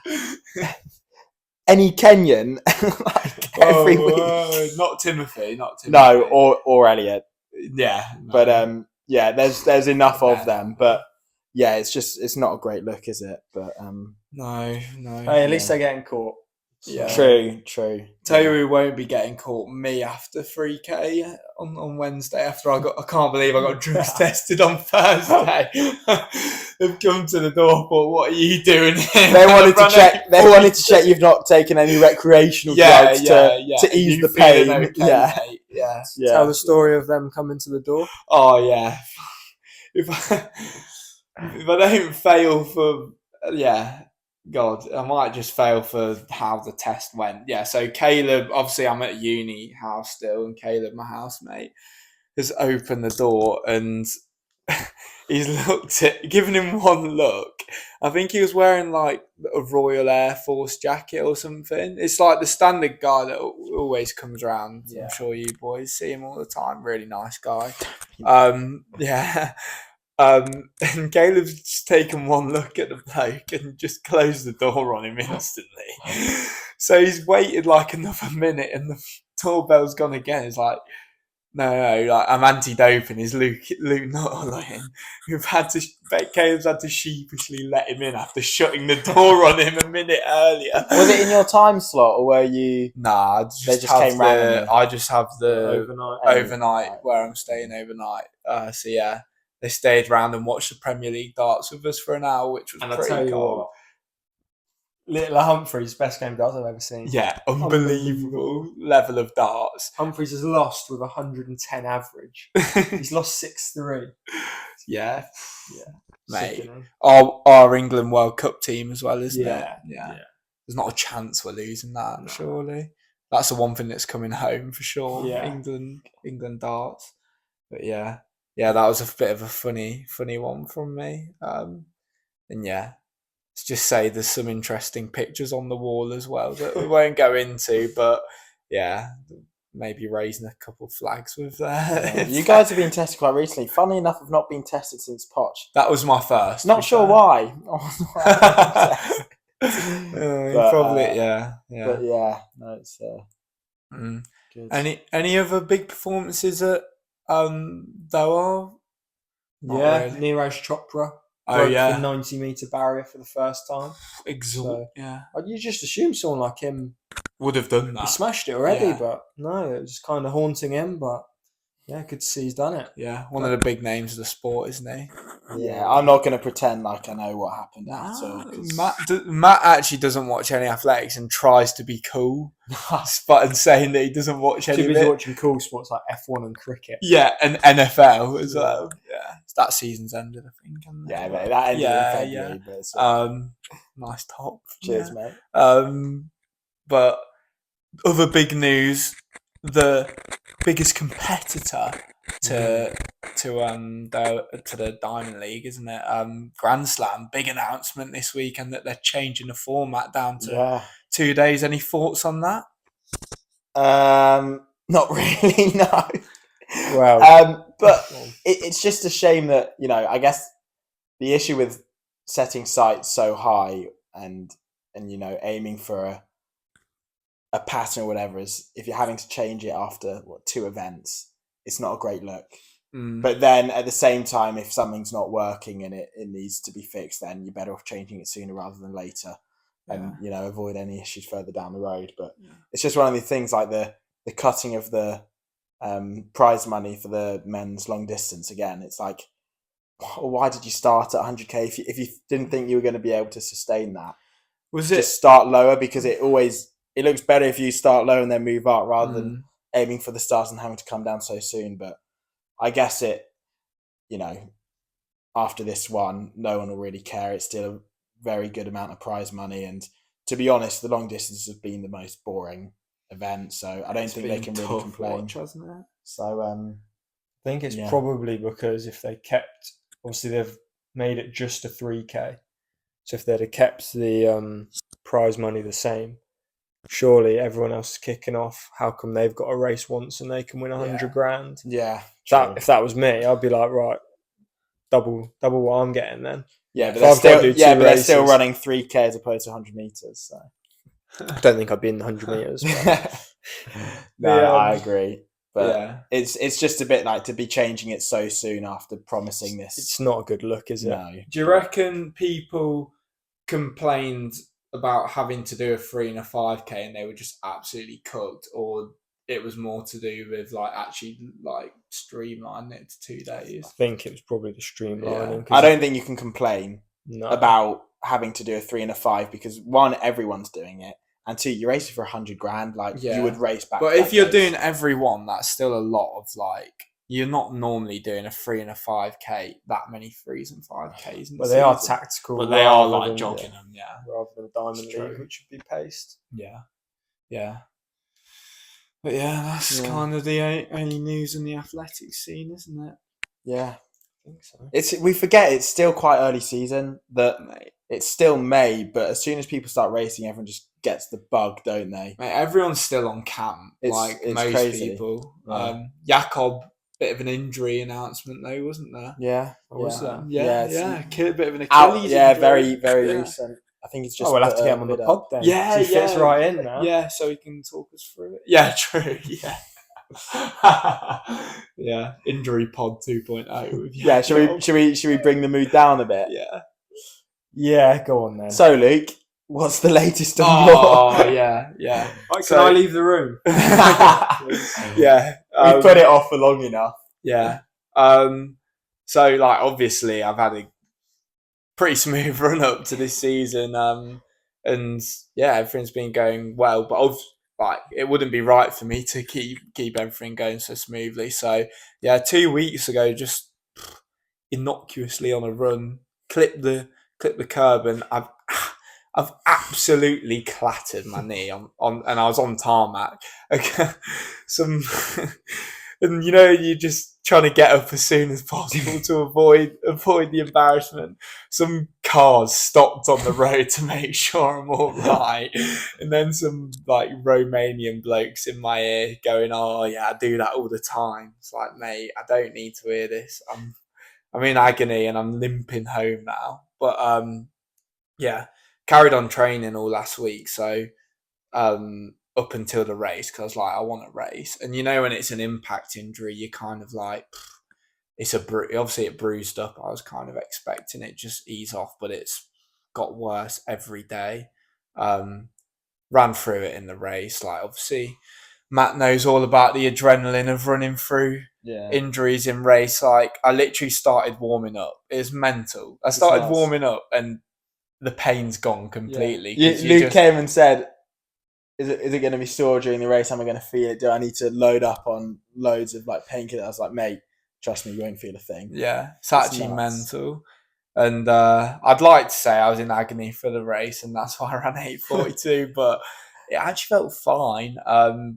[SPEAKER 1] Any Kenyan, like every week.
[SPEAKER 2] Not Timothy. Not Timothy.
[SPEAKER 1] No, or Elliot.
[SPEAKER 2] Yeah. No.
[SPEAKER 1] But yeah, there's enough of
[SPEAKER 2] Yeah.
[SPEAKER 1] them. But yeah, it's not a great look, is it? But
[SPEAKER 2] No.
[SPEAKER 3] Hey, at least they're getting caught.
[SPEAKER 2] Yeah.
[SPEAKER 1] true.
[SPEAKER 2] Tell you who won't be getting caught, me after 3K on Wednesday after I can't believe I got drugs tested on Thursday. They've come to the door, but what are you doing here?
[SPEAKER 1] They wanted to check you've not taken any recreational drugs to ease the pain.
[SPEAKER 2] Okay,
[SPEAKER 1] yeah.
[SPEAKER 2] mate? Yeah.
[SPEAKER 3] Tell the story of them coming to the door.
[SPEAKER 2] Oh yeah. If I don't fail for God, I might just fail for how the test went. Yeah, so Caleb, obviously I'm at uni house still, and Caleb, my housemate, has opened the door and he's given him one look. I think he was wearing like a Royal Air Force jacket or something. It's like the standard guy that always comes around.
[SPEAKER 3] Yeah.
[SPEAKER 2] I'm sure you boys see him all the time. Really nice guy. Yeah. And Caleb's just taken one look at the bloke and just closed the door on him instantly. So he's waited like another minute and the doorbell's gone again. It's like, no, like I'm anti-doping. Is Luke not allowing? Caleb's had to sheepishly let him in after shutting the door on him a minute earlier.
[SPEAKER 1] Was it in your time slot or were you?
[SPEAKER 2] Nah,
[SPEAKER 1] They just came randomly?
[SPEAKER 2] I just have the
[SPEAKER 3] Overnight.
[SPEAKER 2] where I'm staying overnight. So yeah. They stayed round and watched the Premier League darts with us for an hour, which was
[SPEAKER 3] And I
[SPEAKER 2] pretty
[SPEAKER 3] tell you
[SPEAKER 2] cool.
[SPEAKER 3] what, Little Humphreys, best game of darts I've ever seen.
[SPEAKER 2] Yeah, unbelievable level of darts.
[SPEAKER 3] Humphreys has lost with 110 average. He's lost 6-3.
[SPEAKER 2] Yeah, mate.
[SPEAKER 3] Sickening.
[SPEAKER 2] Our England World Cup team as well, isn't it?
[SPEAKER 3] Yeah.
[SPEAKER 2] There's not a chance we're losing that, surely. That's the one thing that's coming home for sure.
[SPEAKER 3] Yeah.
[SPEAKER 2] England darts. But yeah, that was a bit of a funny one from me. And yeah, let's just say there's some interesting pictures on the wall as well that we won't go into, but yeah, maybe raising a couple flags with that.
[SPEAKER 1] You guys have been tested quite recently. Funnily enough, I've not been tested since Poch.
[SPEAKER 2] That was my first.
[SPEAKER 1] Not sure why.
[SPEAKER 2] Probably, yeah.
[SPEAKER 1] But yeah, no, it's good.
[SPEAKER 2] Any other big performances at Doha? Not
[SPEAKER 3] Yeah,
[SPEAKER 2] really.
[SPEAKER 3] Neeraj Chopra
[SPEAKER 2] Oh
[SPEAKER 3] broke
[SPEAKER 2] yeah,
[SPEAKER 3] the 90-metre barrier for the first time.
[SPEAKER 2] yeah.
[SPEAKER 3] You just assume someone like him
[SPEAKER 2] would have done
[SPEAKER 3] He
[SPEAKER 2] that.
[SPEAKER 3] smashed it already,
[SPEAKER 2] Yeah.
[SPEAKER 3] but no, it was kind of haunting him. But yeah, good to see he's done it.
[SPEAKER 2] Yeah, one of the big names of the sport, isn't he?
[SPEAKER 1] Yeah, I'm not going to pretend like I know what happened at all. 'cause-
[SPEAKER 2] Matt actually doesn't watch any athletics and tries to be cool, but and saying that he doesn't watch any
[SPEAKER 3] Too
[SPEAKER 2] of
[SPEAKER 3] busy
[SPEAKER 2] it.
[SPEAKER 3] watching cool sports like F1 and cricket.
[SPEAKER 2] Yeah, and NFL as
[SPEAKER 3] Yeah.
[SPEAKER 2] well. Yeah, that season's ended, I think. Hasn't it?
[SPEAKER 1] yeah, mate, that ended in February. But it's,
[SPEAKER 2] Nice top.
[SPEAKER 1] cheers,
[SPEAKER 2] Yeah.
[SPEAKER 1] mate.
[SPEAKER 2] But other big news: the biggest competitor to the Diamond League, isn't it? Grand Slam, big announcement this weekend that they're changing the format down to
[SPEAKER 1] Yeah.
[SPEAKER 2] 2 days. Any thoughts on that?
[SPEAKER 1] Not really, no.
[SPEAKER 3] Well,
[SPEAKER 1] but it's just a shame that, you know, I guess the issue with setting sights so high and you know, aiming for a pattern or whatever is if you're having to change it after 2 events, it's not a great look. But then at the same time, if something's not working and it needs to be fixed, then you're better off changing it sooner rather than later, and you know, avoid any issues further down the road. But it's just one of the things, like the cutting of the prize money for the men's long distance again. It's like, why did you start at 100k if you didn't think you were going to be able to sustain that?
[SPEAKER 2] Was
[SPEAKER 1] just start lower, because it looks better if you start low and then move up rather than aiming for the stars and having to come down so soon. But I guess you know, after this one, no one will really care. It's still a very good amount of prize money, and to be honest, the long distance has been the most boring event, so I don't think they can really complain.
[SPEAKER 2] Hasn't it?
[SPEAKER 1] So
[SPEAKER 3] I think it's probably because if they kept, obviously they've made it just a 3k, so if they'd have kept the prize money the same, surely everyone else is kicking off. How come they've got a race once and they can win 100 grand?
[SPEAKER 1] Yeah,
[SPEAKER 3] if that was me, I'd be like, right, double what I'm getting then.
[SPEAKER 1] Yeah, but they're still running 3k as opposed to 100 meters. So
[SPEAKER 3] I don't think I'd be in the 100 meters.
[SPEAKER 1] No, I agree. But it's just a bit like to be changing it so soon after promising this.
[SPEAKER 3] It's not a good look, is it?
[SPEAKER 1] No.
[SPEAKER 2] Do you reckon people complained about having to do a 3 and a 5k and they were just absolutely cooked, or it was more to do with like actually like streamlining it to 2 days?
[SPEAKER 3] I think it was probably the streamlining.
[SPEAKER 1] I don't think you can complain
[SPEAKER 3] No.
[SPEAKER 1] about having to do a 3 and a 5 because 1, everyone's doing it, and 2, you're racing for 100 grand. Like you would race back.
[SPEAKER 2] But if you're doing every one, that's still a lot of like. You're not normally doing a 3 and a 5k, that many 3s and 5ks.
[SPEAKER 3] But they are tactical.
[SPEAKER 2] But they are like jogging them,
[SPEAKER 3] rather than Diamond League, which would be paced.
[SPEAKER 2] Yeah. But that's kind of the only news in the athletics scene, isn't it?
[SPEAKER 1] Yeah,
[SPEAKER 3] I think so.
[SPEAKER 1] We forget it's still quite early season. That it's still May, but as soon as people start racing, everyone just gets the bug, don't they?
[SPEAKER 2] Mate, everyone's still on camp. It's most crazy. People. Jakob, bit of an injury announcement though, wasn't there?
[SPEAKER 1] Yeah,
[SPEAKER 2] was that?
[SPEAKER 1] A
[SPEAKER 2] bit of an Achilles injury.
[SPEAKER 1] very, very recent. I think it's just.
[SPEAKER 3] We'll have to get him on the pod then.
[SPEAKER 2] Yeah,
[SPEAKER 3] he fits right in now.
[SPEAKER 2] Yeah, so he can talk us through it. Yeah, true. Yeah. Injury pod 2.0.
[SPEAKER 1] Yeah, should we bring the mood down a bit?
[SPEAKER 3] Yeah, go on then.
[SPEAKER 1] So, Luke, what's the latest on your?
[SPEAKER 2] yeah.
[SPEAKER 3] Can I leave the room?
[SPEAKER 1] We put it off for long enough.
[SPEAKER 2] Yeah. So, like, obviously, I've had a pretty smooth run up to this season, and everything's been going well. But it wouldn't be right for me to keep everything going so smoothly. So, 2 weeks ago, just innocuously on a run, clipped the curb, and I've absolutely clattered my knee on and I was on tarmac. And you're just trying to get up as soon as possible to avoid the embarrassment. Some cars stopped on the road to make sure I'm all right, and then some like Romanian blokes in my ear going, "Oh yeah, I do that all the time." It's like, mate, I don't need to hear this. I'm in agony and I'm limping home now. But carried on training all last week. So up until the race, because I was like, I want to race. And when it's an impact injury, you're kind of like, obviously it bruised up. I was kind of expecting it just ease off, but it's got worse every day. ran through it in the race. Like, obviously, Matt knows all about the adrenaline of running through injuries in race. Like, I literally started warming up. It was mental. I started warming up and the pain's gone completely.
[SPEAKER 1] Luke came and said, is it going to be sore during the race? Am I going to feel it? Do I need to load up on loads of like painkillers? I was like, mate, trust me, you won't feel a thing.
[SPEAKER 2] Yeah, it's actually mental. And I'd like to say I was in agony for the race, and that's why I ran 8:42. But it actually felt fine.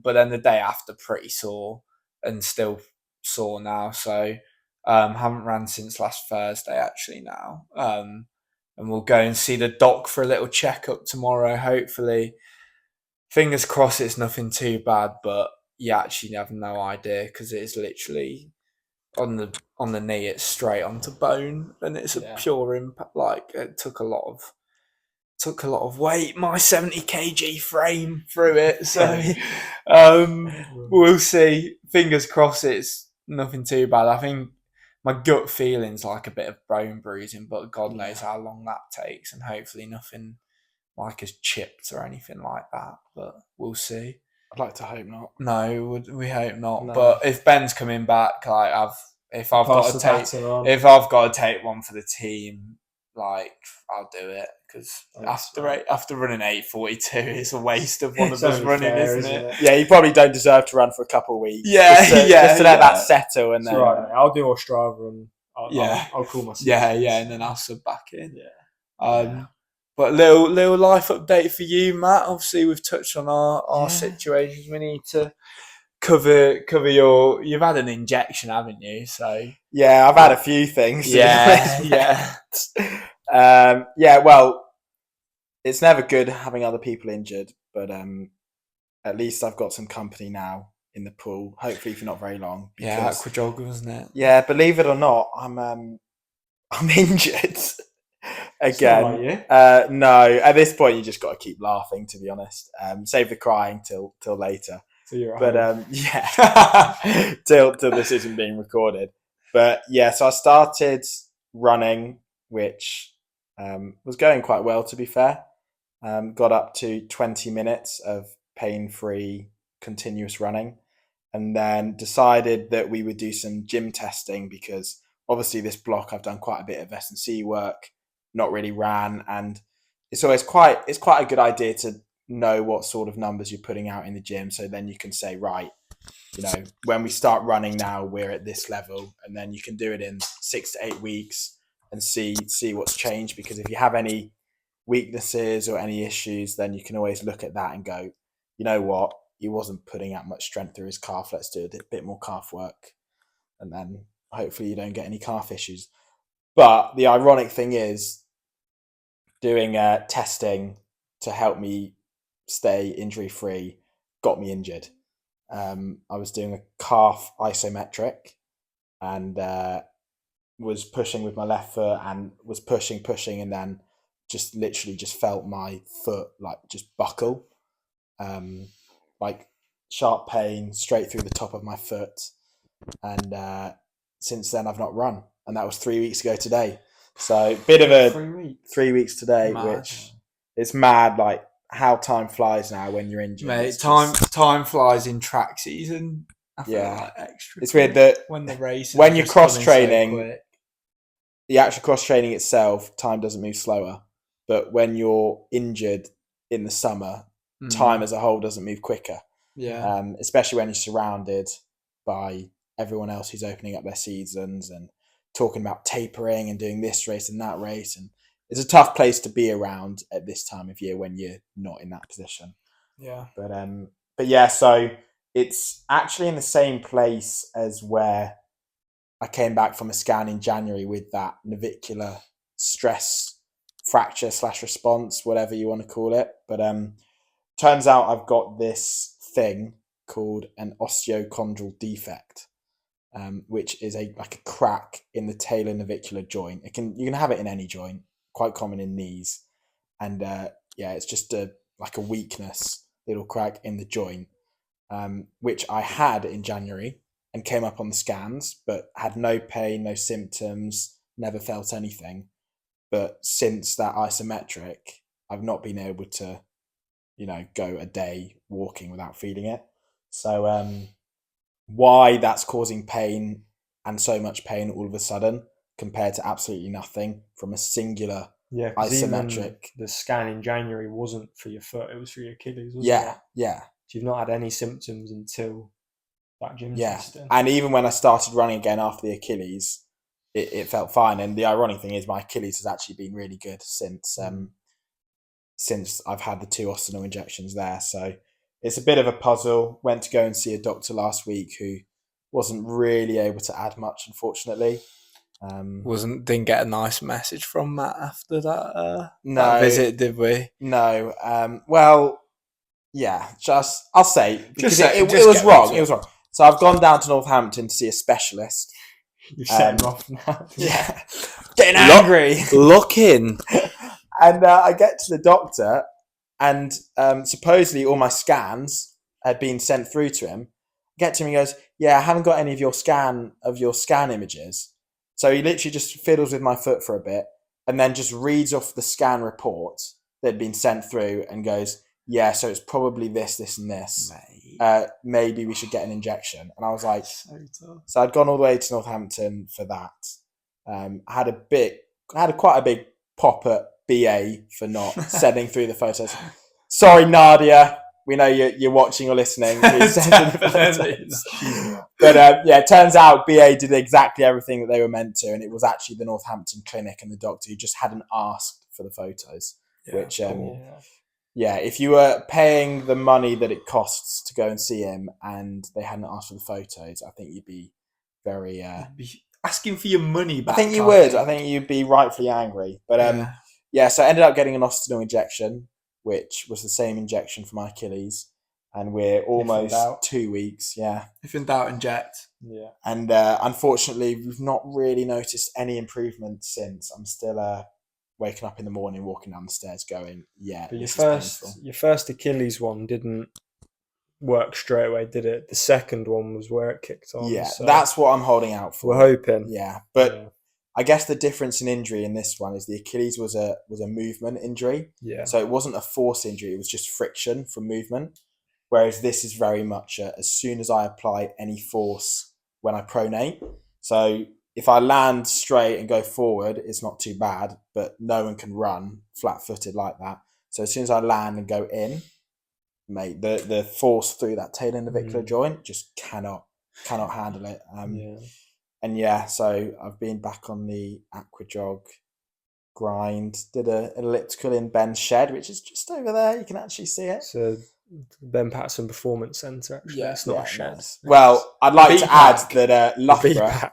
[SPEAKER 2] But then the day after, pretty sore, and still sore now. So haven't ran since last Thursday actually now. And we'll go and see the doc for a little checkup tomorrow. Hopefully, fingers crossed it's nothing too bad. But you actually have no idea because it's literally on the knee, it's straight onto bone, and it's a pure impact. Like, it took a lot of weight, my 70 kg frame through it. So we'll see. Fingers crossed it's nothing too bad. I think my gut feeling's like a bit of bone bruising, but God knows how long that takes, and hopefully nothing like is chipped or anything like that. But we'll see.
[SPEAKER 1] I'd like to hope not.
[SPEAKER 2] No, we hope not.
[SPEAKER 1] No.
[SPEAKER 2] But if Ben's coming back, like if I've got to take one for the team, like, I'll do it, because after running 8:42, it's a waste of one of us running, isn't it?
[SPEAKER 1] Yeah, you probably don't deserve to run for a couple of weeks.
[SPEAKER 2] Yeah,
[SPEAKER 1] just to let that settle, and then
[SPEAKER 3] right, I'll do Ostrava and I'll call myself.
[SPEAKER 2] And then I'll sub back in. But little life update for you, Matt. Obviously, we've touched on our situations. We need to cover your. You've had an injection, haven't you? So
[SPEAKER 1] yeah, I've had a few things.
[SPEAKER 2] Yeah.
[SPEAKER 1] Well, it's never good having other people injured, but at least I've got some company now in the pool. Hopefully for not very long.
[SPEAKER 2] Aqua jog, wasn't it?
[SPEAKER 1] Yeah, believe it or not, I'm injured. Again, no. At this point, you just got to keep laughing. To be honest, save the crying till later. But till this isn't being recorded. But yeah, so I started running, which was going quite well. To be fair, got up to 20 minutes of pain-free, continuous running, and then decided that we would do some gym testing, because obviously this block I've done quite a bit of S&C work. Not really ran, and it's quite a good idea to know what sort of numbers you're putting out in the gym, so then you can say, right, when we start running now, we're at this level, and then you can do it in 6 to 8 weeks and see what's changed. Because if you have any weaknesses or any issues, then you can always look at that and go, you know what, he wasn't putting out much strength through his calf, let's do a bit more calf work, and then hopefully you don't get any calf issues. But the ironic thing is, doing testing to help me stay injury free got me injured. I was doing a calf isometric and was pushing with my left foot and was pushing, and then just literally just felt my foot like just buckle, like sharp pain straight through the top of my foot. And since then I've not run, and that was 3 weeks ago today. So bit of a 3 weeks today, which is mad. Like, how time flies now when you're injured.
[SPEAKER 2] Mate, time flies in track season. I feel like extra.
[SPEAKER 1] It's weird that
[SPEAKER 2] when the race,
[SPEAKER 1] when you're cross training, the actual cross training itself, time doesn't move slower. But when you're injured in the summer, time as a whole doesn't move quicker.
[SPEAKER 2] Yeah.
[SPEAKER 1] Especially when you're surrounded by everyone else who's opening up their seasons and talking about tapering and doing this race and that race, and it's a tough place to be around at this time of year when you're not in that position.
[SPEAKER 2] Yeah.
[SPEAKER 1] But yeah, so it's actually in the same place as where I came back from a scan in January with that navicular stress fracture / response, whatever you want to call it. But turns out I've got this thing called an osteochondral defect. Which is a crack in the talar navicular joint. You can have it in any joint, quite common in knees, and it's just a weakness, little crack in the joint, which I had in January and came up on the scans, but had no pain, no symptoms, never felt anything. But since that isometric, I've not been able to, go a day walking without feeling it. So why that's causing pain and so much pain all of a sudden compared to absolutely nothing from a singular
[SPEAKER 3] Yeah, because
[SPEAKER 1] isometric.
[SPEAKER 3] even the scan in January wasn't for your foot; it was for your Achilles, wasn't
[SPEAKER 1] Yeah,
[SPEAKER 3] it?
[SPEAKER 1] yeah,
[SPEAKER 3] So you've not had any symptoms until that gym
[SPEAKER 1] yeah.
[SPEAKER 3] testing.
[SPEAKER 1] And even when I started running again after the Achilles, it felt fine. And the ironic thing is, my Achilles has actually been really good since I've had the 2 Ostenal injections there. So it's a bit of a puzzle. Went to go and see a doctor last week who wasn't really able to add much, unfortunately.
[SPEAKER 2] Didn't get a nice message from Matt after that
[SPEAKER 1] No.
[SPEAKER 2] visit, did we?
[SPEAKER 1] No. Well, yeah, I'll say, because it was
[SPEAKER 2] get
[SPEAKER 1] wrong.
[SPEAKER 2] into
[SPEAKER 1] It was wrong. So I've gone down to Northampton to see a specialist.
[SPEAKER 3] You've set him off now.
[SPEAKER 1] Yeah. Getting angry.
[SPEAKER 2] Look in.
[SPEAKER 1] And I get to the doctor, and supposedly all my scans had been sent through to him. Get to him, he goes, "Yeah, I haven't got any of your scan images." So he literally just fiddles with my foot for a bit, and then just reads off the scan report that had been sent through, and goes, "Yeah, so it's probably this, this, and this. Maybe we should get an injection." And I was like, so I'd gone all the way to Northampton for that. I had quite a big pop at BA for not sending through the photos. Sorry, Nadia. We know you're watching or listening. But it turns out BA did exactly everything that they were meant to, and it was actually the Northampton clinic and the doctor who just hadn't asked for the photos. Which, if you were paying the money that it costs to go and see him and they hadn't asked for the photos, I think you'd be very...
[SPEAKER 2] You'd be asking for your money back.
[SPEAKER 1] I think you would. I think you'd be rightfully angry. But so I ended up getting an Ostenal injection, which was the same injection for my Achilles, and we're almost 2 weeks. Yeah.
[SPEAKER 2] If in doubt, inject.
[SPEAKER 3] Yeah.
[SPEAKER 1] And unfortunately, we've not really noticed any improvement since. I'm still waking up in the morning, walking down the stairs, going, "Yeah."
[SPEAKER 3] But your first Achilles one didn't work straight away, did it? The second one was where it kicked on.
[SPEAKER 1] Yeah,
[SPEAKER 3] so
[SPEAKER 1] that's what I'm holding out for.
[SPEAKER 3] we're hoping.
[SPEAKER 1] Yeah, but I guess the difference in injury in this one is the Achilles was a movement injury.
[SPEAKER 3] Yeah.
[SPEAKER 1] So it wasn't a force injury; it was just friction from movement. Whereas this is very much as soon as I apply any force when I pronate. So if I land straight and go forward, it's not too bad, but no one can run flat-footed like that. So as soon as I land and go in, mate, the force through that tail navicular joint just cannot handle it. And so I've been back on the aquajog grind, did an elliptical in Ben's shed, which is just over there. You can actually see it.
[SPEAKER 3] So Ben Patterson Performance Centre, actually.
[SPEAKER 2] Yeah,
[SPEAKER 3] it's not a shed.
[SPEAKER 1] Nice. Well, I'd like to add that Loughborough,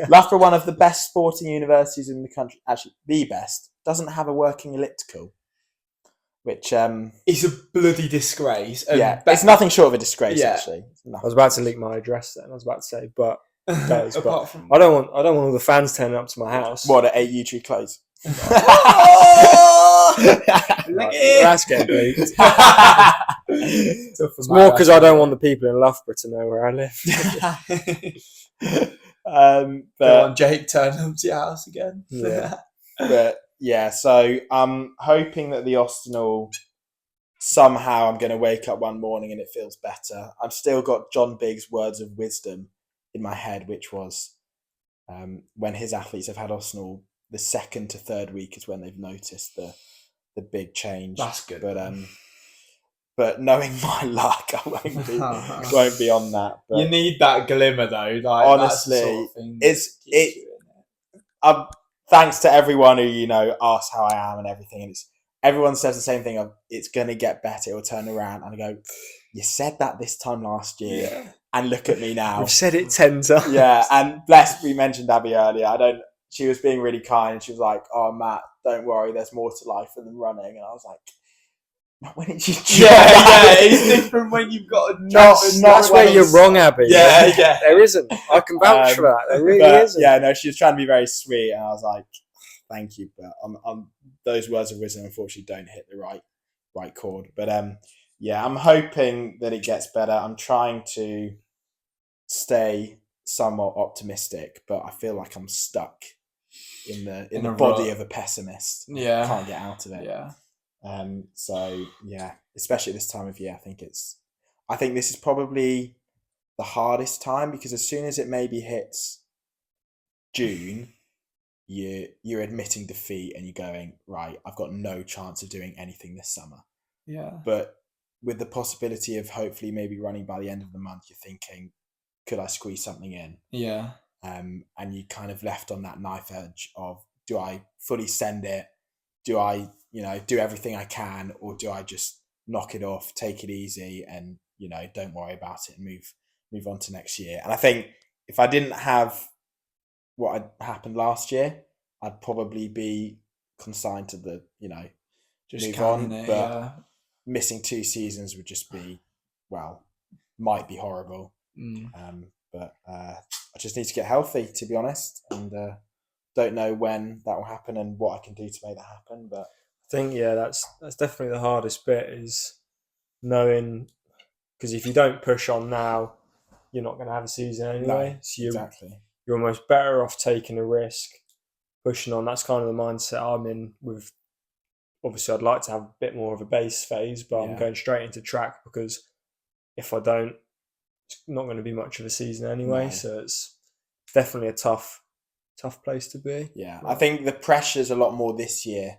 [SPEAKER 1] Loughborough, one of the best sporting universities in the country, actually the best, doesn't have a working elliptical, which
[SPEAKER 2] is a bloody disgrace.
[SPEAKER 1] It's nothing short of a disgrace. Actually,
[SPEAKER 3] I was about to leak my address then. I was about to say, but it does. But I don't want all the fans turning up to my house.
[SPEAKER 1] What, at 8 U-Tree close?
[SPEAKER 3] That's getting bleeped. It's more because I don't want the people in Loughborough to know where I live.
[SPEAKER 2] But Jake turned up to your house again.
[SPEAKER 1] So I'm hoping that the Ostenal, somehow I'm going to wake up one morning and it feels better. I've still got John Biggs' words of wisdom in my head, which was when his athletes have had Ostenal, the 2nd to 3rd week is when they've noticed the big change.
[SPEAKER 2] That's good.
[SPEAKER 1] But knowing my luck, I won't be on that. But
[SPEAKER 2] you need that glimmer though. Like,
[SPEAKER 1] honestly, thanks to everyone who asks how I am and everything, and everyone says the same thing of it's going to get better, it'll turn around, and I go, you said that this time last year, and look at me now.
[SPEAKER 3] We've said it 10 times.
[SPEAKER 1] Yeah, and bless, we mentioned Abby earlier. She was being really kind, and she was like, "Oh, Matt, don't worry, there's more to life than running." And I was like, "When did you?"
[SPEAKER 2] It's different when you've got a job.
[SPEAKER 3] That's where you're wrong, Abby.
[SPEAKER 2] Yeah.
[SPEAKER 3] There isn't. I can vouch for that. There really isn't.
[SPEAKER 1] Yeah, no, she was trying to be very sweet, and I was like, "Thank you," but those words of wisdom unfortunately don't hit the right chord. But I'm hoping that it gets better. I'm trying to stay somewhat optimistic, but I feel like I'm stuck in the body of a pessimist.
[SPEAKER 2] Yeah,
[SPEAKER 1] I can't get out of it.
[SPEAKER 2] Yeah.
[SPEAKER 1] So yeah, especially this time of year, I think this is probably the hardest time, because as soon as it maybe hits June, you're admitting defeat and you're going, right, I've got no chance of doing anything this summer.
[SPEAKER 2] Yeah.
[SPEAKER 1] But with the possibility of hopefully maybe running by the end of the month, you're thinking, could I squeeze something in?
[SPEAKER 2] Yeah.
[SPEAKER 1] And you kind of left on that knife edge of, do I fully send it? Do I, do everything I can, or do I just knock it off, take it easy, and don't worry about it and move on to next year? And I think if I didn't have what had happened last year, I'd probably be consigned to the,
[SPEAKER 2] Just
[SPEAKER 1] move on.
[SPEAKER 2] canning it,
[SPEAKER 1] But
[SPEAKER 2] yeah.
[SPEAKER 1] missing 2 seasons would just be, might be horrible. But I just need to get healthy, to be honest, and don't know when that will happen and what I can do to make that happen. But
[SPEAKER 3] I think that's definitely the hardest bit, is knowing, because if you don't push on now, you're not going to have a season anyway.
[SPEAKER 1] no,
[SPEAKER 3] So
[SPEAKER 1] exactly.
[SPEAKER 3] you're almost better off taking a risk, pushing on. That's kind of the mindset I'm in with. Obviously, I'd like to have a bit more of a base phase, but I'm going straight into track, because if I don't, it's not going to be much of a season anyway.
[SPEAKER 1] No.
[SPEAKER 3] So it's definitely a tough place to be.
[SPEAKER 1] Yeah, I think the pressure's a lot more this year,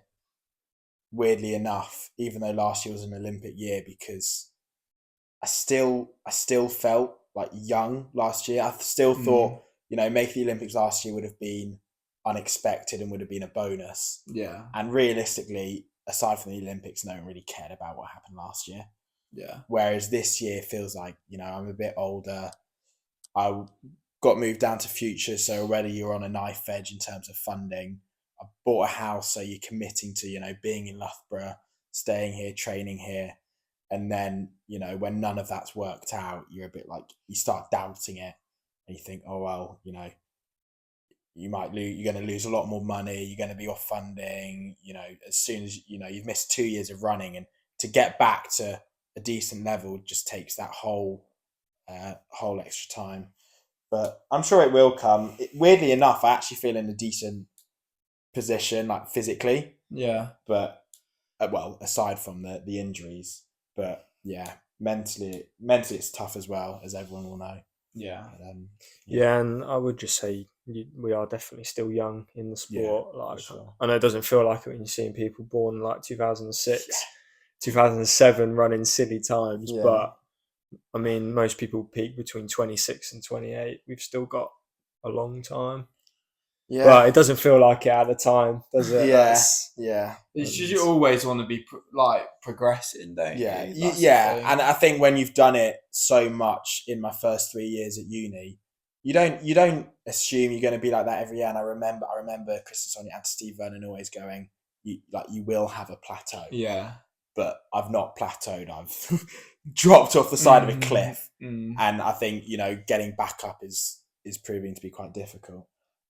[SPEAKER 1] weirdly enough, even though last year was an Olympic year, because I still felt like young last year. I still thought, making the Olympics last year would have been unexpected and would have been a bonus.
[SPEAKER 2] Yeah.
[SPEAKER 1] And realistically, aside from the Olympics, no one really cared about what happened last year.
[SPEAKER 2] Yeah.
[SPEAKER 1] Whereas this year feels like, I'm a bit older. I got moved down to Future, so already you're on a knife edge in terms of funding. I bought a house, so you're committing to, being in Loughborough, staying here, training here. And then, when none of that's worked out, you're a bit like, you start doubting it and you think, oh, well, you might lose, you're going to lose a lot more money. You're going to be off funding, as soon as, you've missed 2 years of running, and to get back to a decent level just takes that whole extra time. But I'm sure it will come. Weirdly enough, I actually feel in a decent position, like physically.
[SPEAKER 2] Yeah.
[SPEAKER 1] But, aside from the injuries. But yeah, mentally it's tough as well, as everyone will know.
[SPEAKER 2] Yeah.
[SPEAKER 1] But,
[SPEAKER 3] Yeah, and I would just say we are definitely still young in the sport.
[SPEAKER 1] Yeah,
[SPEAKER 3] like,
[SPEAKER 1] for sure.
[SPEAKER 3] I know it doesn't feel like it when you're seeing people born like 2006, 2007 running silly times,
[SPEAKER 1] Yeah.
[SPEAKER 3] but I mean, most people peak between 26 and 28. We've still got a long time.
[SPEAKER 1] Yeah.
[SPEAKER 3] But it doesn't feel like it at the time, does it?
[SPEAKER 1] Yeah.
[SPEAKER 2] You always want to be progressing, don't
[SPEAKER 1] Yeah.
[SPEAKER 2] you? That's the thing.
[SPEAKER 1] And I think when you've done it so much in my first 3 years at uni, you don't assume you're going to be like that every year. And I remember Chris and Sonia and Steve Vernon always going, you will have a plateau.
[SPEAKER 2] Yeah.
[SPEAKER 1] But I've not plateaued. I've dropped off the side of a cliff.
[SPEAKER 2] Mm.
[SPEAKER 1] And I think, getting back up is proving to be quite difficult.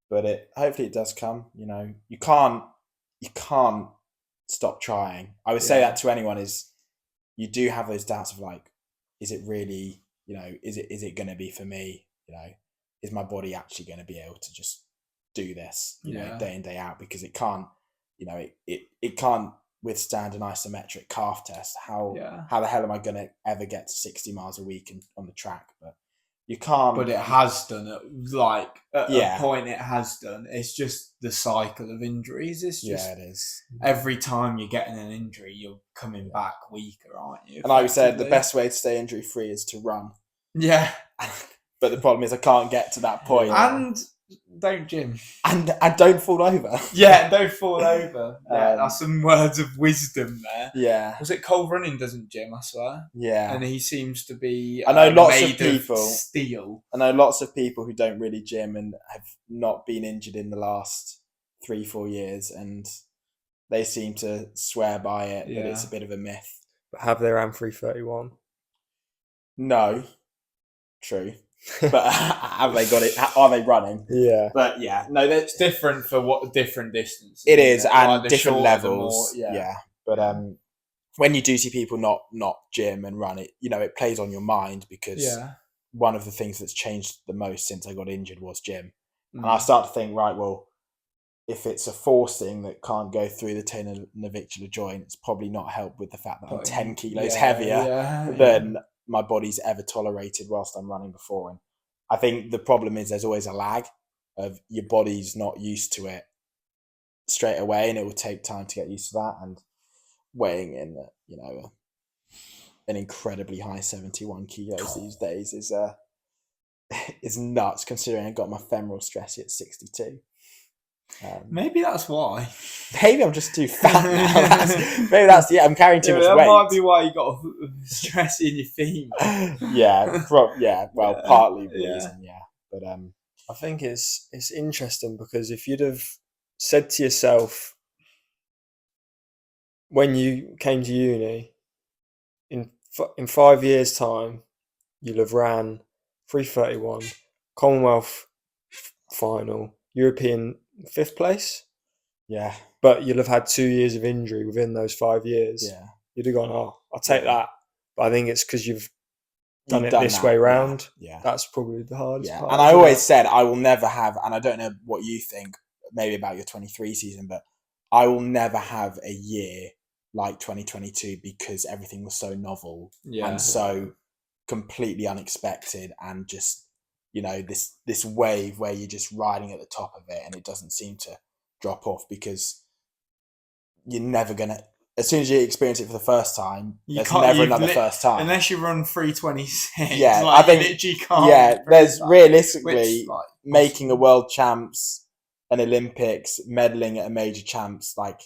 [SPEAKER 1] But hopefully it does come. You can't stop trying. I would say that to anyone, is you do have those doubts of like, is it really, is it going to be for me? Is my body actually going to be able to just do this, day in, day out? Because it can't, it can't withstand an isometric calf test. How the hell am I going to ever get to 60 miles a week on the track? But you can't.
[SPEAKER 2] But it has done it. At a point, it has done. It's just the cycle of injuries. It's just
[SPEAKER 1] it is.
[SPEAKER 2] Every time you're getting an injury, you're coming back weaker, aren't you?
[SPEAKER 1] And like we said, the best way to stay injury free is to run.
[SPEAKER 2] Yeah.
[SPEAKER 1] But the problem is I can't get to that point.
[SPEAKER 2] And don't gym.
[SPEAKER 1] And don't fall over.
[SPEAKER 2] Yeah, don't fall over. Yeah, that's some words of wisdom there.
[SPEAKER 1] Yeah.
[SPEAKER 2] Was it Cole Running doesn't gym, I swear?
[SPEAKER 1] Yeah.
[SPEAKER 2] And he seems to be
[SPEAKER 1] I know lots
[SPEAKER 2] made
[SPEAKER 1] of people.
[SPEAKER 2] Steel.
[SPEAKER 1] I know lots of people who don't really gym and have not been injured in the last 3-4 years, and they seem to swear by it, but it's a bit of a myth.
[SPEAKER 3] But have they ran 3:31?
[SPEAKER 1] No. True. But have they got it? Are they running?
[SPEAKER 3] Yeah.
[SPEAKER 1] But yeah, no,
[SPEAKER 2] it's different for what different distances.
[SPEAKER 1] It is, and
[SPEAKER 2] the
[SPEAKER 1] different
[SPEAKER 2] shorter,
[SPEAKER 1] levels.
[SPEAKER 2] the more,
[SPEAKER 1] yeah. But when you do see people not gym and run, it plays on your mind, because one of the things that's changed the most since I got injured was gym. And I start to think, right, well, if it's a forcing that can't go through the tenonavicular joint, it's probably not helped with the fact that I'm 10 kilos heavier than my body's ever tolerated whilst I'm running before. And I think the problem is there's always a lag of your body's not used to it straight away, and it will take time to get used to that. And weighing in, an incredibly high 71 kilos these days is nuts, considering I got my femoral stress at 62.
[SPEAKER 2] Maybe that's why.
[SPEAKER 1] Maybe I'm just too fat now. I'm carrying too much weight.
[SPEAKER 2] That might be why you got stress in your feet.
[SPEAKER 1] Partly the reason, But
[SPEAKER 3] I think it's interesting because if you'd have said to yourself when you came to uni, in 5 years' time, you'll have ran 3:31, Commonwealth final, European 5th place.
[SPEAKER 1] Yeah.
[SPEAKER 3] But you'll have had 2 years of injury within those 5 years.
[SPEAKER 1] Yeah.
[SPEAKER 3] You'd have gone, I'll take that. But I think it's because you've done it this way round.
[SPEAKER 1] Yeah.
[SPEAKER 3] That's probably the hardest part.
[SPEAKER 1] And I always said I will never have, and I don't know what you think maybe about your 23 season, but I will never have a year like 2022 because everything was so novel and so completely unexpected, and just this wave where you're just riding at the top of it and it doesn't seem to drop off, because you're never gonna, as soon as you experience it for the first time, there's never another first time
[SPEAKER 2] unless you run 3:26.
[SPEAKER 1] I think
[SPEAKER 2] you literally can't.
[SPEAKER 1] There's realistically making a world champs, an Olympics, medaling at a major champs, like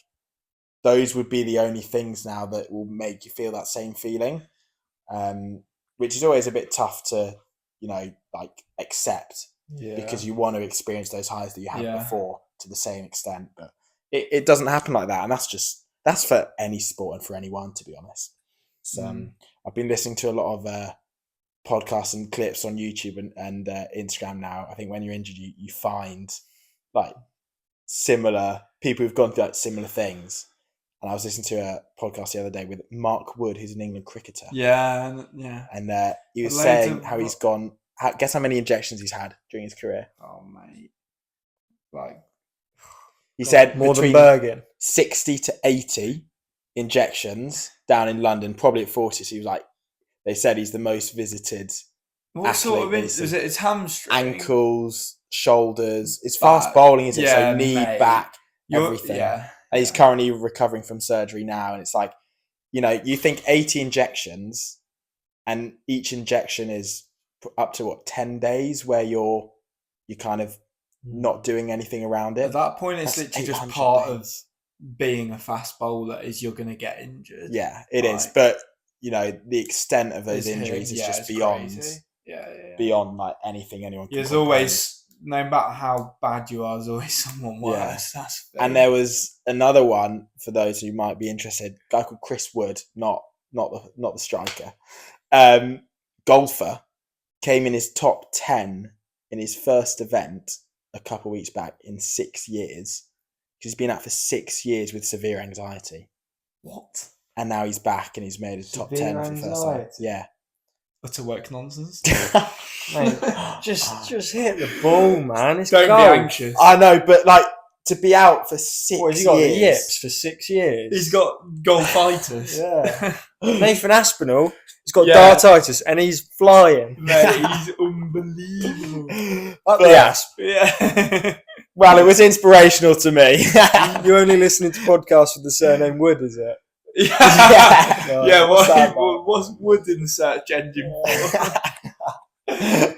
[SPEAKER 1] those would be the only things now that will make you feel that same feeling, which is always a bit tough to accept, because you want to experience those highs that you had before to the same extent, but it doesn't happen like that, and that's for any sport and for anyone, to be honest. So I've been listening to a lot of podcasts and clips on YouTube and Instagram now. I think when you're injured, you find like similar people who've gone through like similar things. And I was listening to a podcast the other day with Mark Wood, who's an England cricketer.
[SPEAKER 2] Yeah.
[SPEAKER 1] And he was saying how he's gone. Guess how many injections he's had during his career?
[SPEAKER 2] Oh, mate.
[SPEAKER 1] He said
[SPEAKER 3] more
[SPEAKER 1] between
[SPEAKER 3] than Bergen.
[SPEAKER 1] 60 to 80 injections down in London, probably at 40. So he was like, they said he's the most visited.
[SPEAKER 2] What sort of is it? It's hamstring,
[SPEAKER 1] ankles, shoulders. It's fast bowling, isn't it? So knee, back, everything.
[SPEAKER 2] Yeah.
[SPEAKER 1] And he's currently recovering from surgery now, and it's like, you think 80 injections, and each injection is up to 10 days where you're kind of not doing anything around it.
[SPEAKER 2] At that point, it's literally just part of being a fast bowler is you're going to get injured.
[SPEAKER 1] Yeah, it is. But the extent of those injuries is just beyond. Beyond like anything anyone can.
[SPEAKER 2] There's always, no matter how bad you are, there's always someone worse.
[SPEAKER 1] And there was another one for those who might be interested. A guy called Chris Wood, not the striker, golfer, came in his top 10 in his first event a couple of weeks back in 6 years. He's been out for 6 years with severe anxiety.
[SPEAKER 2] What?
[SPEAKER 1] And now he's back and he's made a top 10 for the first time. Yeah.
[SPEAKER 2] Utter work nonsense.
[SPEAKER 3] Mate, just hit the ball, man.
[SPEAKER 2] Don't be anxious.
[SPEAKER 1] I know, but like to be out for 6 years.
[SPEAKER 3] He's got the yips for 6 years.
[SPEAKER 2] He's got golfitis.
[SPEAKER 3] Yeah. Nathan Aspinall, he's got dartitis and he's flying.
[SPEAKER 2] Mate, he's unbelievable.
[SPEAKER 3] Up the asp.
[SPEAKER 2] Yeah.
[SPEAKER 1] Well, it was inspirational to me.
[SPEAKER 3] You're only listening to podcasts with the surname Wood, is it?
[SPEAKER 2] What's Wood in the search engine for?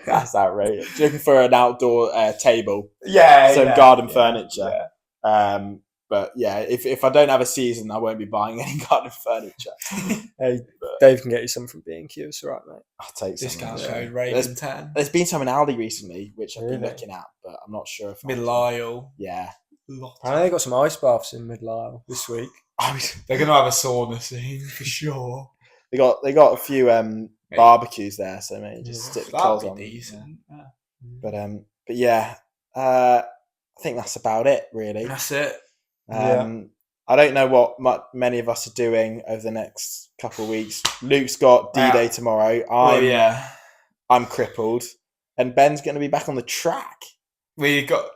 [SPEAKER 1] That's outrageous. Looking for an outdoor table,
[SPEAKER 2] some
[SPEAKER 1] garden furniture. But if I don't have a season, I won't be buying any garden furniture.
[SPEAKER 3] Hey, Dave can get you some from B&Q. It's all right, mate.
[SPEAKER 1] I'll take some.
[SPEAKER 2] Discount code Reagan10.
[SPEAKER 1] There's been some in Aldi recently, which I've been looking at, but I'm not sure if
[SPEAKER 2] Middle Aisle.
[SPEAKER 1] Yeah.
[SPEAKER 3] I know they got some ice baths in Middle Aisle this week.
[SPEAKER 2] They're gonna have a sauna scene for sure.
[SPEAKER 1] They got a few barbecues there, so maybe just stick the coals on.
[SPEAKER 2] Decent. Yeah.
[SPEAKER 1] But I think that's about it, really.
[SPEAKER 2] That's it.
[SPEAKER 1] I don't know what many of us are doing over the next couple of weeks. Luke's got D-Day tomorrow. I'm crippled, and Ben's going to be back on the track.
[SPEAKER 2] We got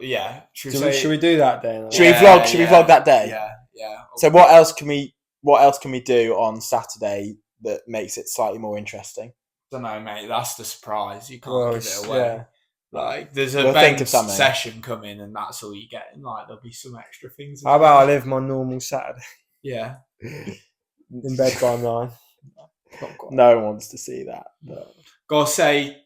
[SPEAKER 2] Should we
[SPEAKER 3] Should we do that then?
[SPEAKER 1] Should we vlog? Should we vlog that day?
[SPEAKER 2] Yeah.
[SPEAKER 1] So what else can we do on Saturday that makes it slightly more interesting?
[SPEAKER 2] Don't know, mate. That's the surprise. You can't give it away.
[SPEAKER 3] Yeah.
[SPEAKER 2] Like, there's a
[SPEAKER 1] We'll think of something.
[SPEAKER 2] session coming, and that's all you get. Like, there'll be some extra things.
[SPEAKER 3] How about I live my normal Saturday
[SPEAKER 2] Yeah.
[SPEAKER 3] in bed by 9? Not quite.
[SPEAKER 1] No one wants to see that. But
[SPEAKER 2] Gotta say,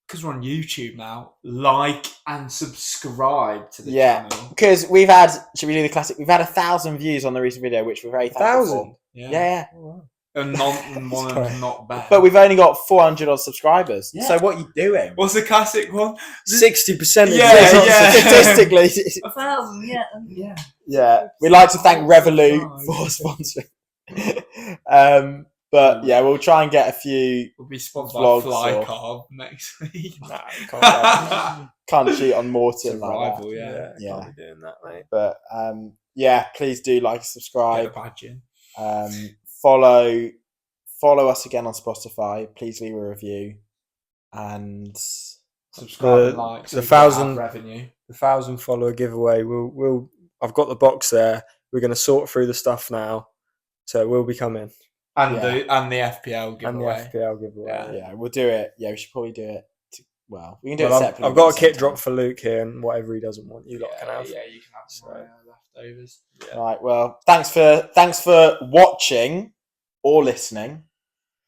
[SPEAKER 2] because we're on YouTube now, like and subscribe to the channel.
[SPEAKER 1] because we've had. Should we do the classic? We've had 1,000 views on the recent video, which we're very thankful for.
[SPEAKER 3] 1,000?
[SPEAKER 1] Yeah.
[SPEAKER 3] Oh, wow.
[SPEAKER 2] And one of them's not bad.
[SPEAKER 1] But we've only got 400 odd subscribers.
[SPEAKER 2] Yeah.
[SPEAKER 1] So what are you doing?
[SPEAKER 2] What's the classic one?
[SPEAKER 3] 60%.
[SPEAKER 2] Yeah.
[SPEAKER 1] Statistically.
[SPEAKER 2] 1,000, yeah.
[SPEAKER 1] Yeah. We'd like to thank Revolut for sponsoring. But yeah, we'll try and get a few.
[SPEAKER 2] We'll be sponsored
[SPEAKER 1] vlogs
[SPEAKER 2] by
[SPEAKER 1] or-
[SPEAKER 2] Flycarb next week.
[SPEAKER 3] Nah, you can't,
[SPEAKER 1] Can't cheat on
[SPEAKER 2] It's
[SPEAKER 1] Morton
[SPEAKER 2] a
[SPEAKER 1] like
[SPEAKER 2] rival,
[SPEAKER 1] that.
[SPEAKER 2] yeah.
[SPEAKER 3] Can't be doing that, mate.
[SPEAKER 1] But yeah, please do like,
[SPEAKER 2] Get a
[SPEAKER 1] subscribe.
[SPEAKER 2] badge in.
[SPEAKER 1] Follow us again on Spotify. Please leave a review and
[SPEAKER 2] Subscribe and like.
[SPEAKER 3] the
[SPEAKER 2] So we can have
[SPEAKER 3] 1,000
[SPEAKER 2] revenue.
[SPEAKER 3] The 1,000 follower giveaway. We'll. I've got the box there. We're going to sort through the stuff now, so it will be coming.
[SPEAKER 2] And
[SPEAKER 1] Yeah.
[SPEAKER 2] the FPL
[SPEAKER 3] And
[SPEAKER 2] giveaway.
[SPEAKER 3] the FPL giveaway.
[SPEAKER 1] yeah, we'll do it. Yeah, we should probably do it. We can do it
[SPEAKER 3] Well,
[SPEAKER 1] separately.
[SPEAKER 3] I've got a
[SPEAKER 1] at the same
[SPEAKER 3] kit drop
[SPEAKER 1] time.
[SPEAKER 3] for Luke here, and whatever he doesn't want, you lot can have.
[SPEAKER 2] Yeah, you can have some
[SPEAKER 3] So-
[SPEAKER 2] leftovers.
[SPEAKER 1] Right. Well, thanks for watching or listening,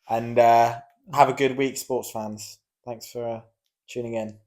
[SPEAKER 1] and have a good week, sports fans. Thanks for tuning in.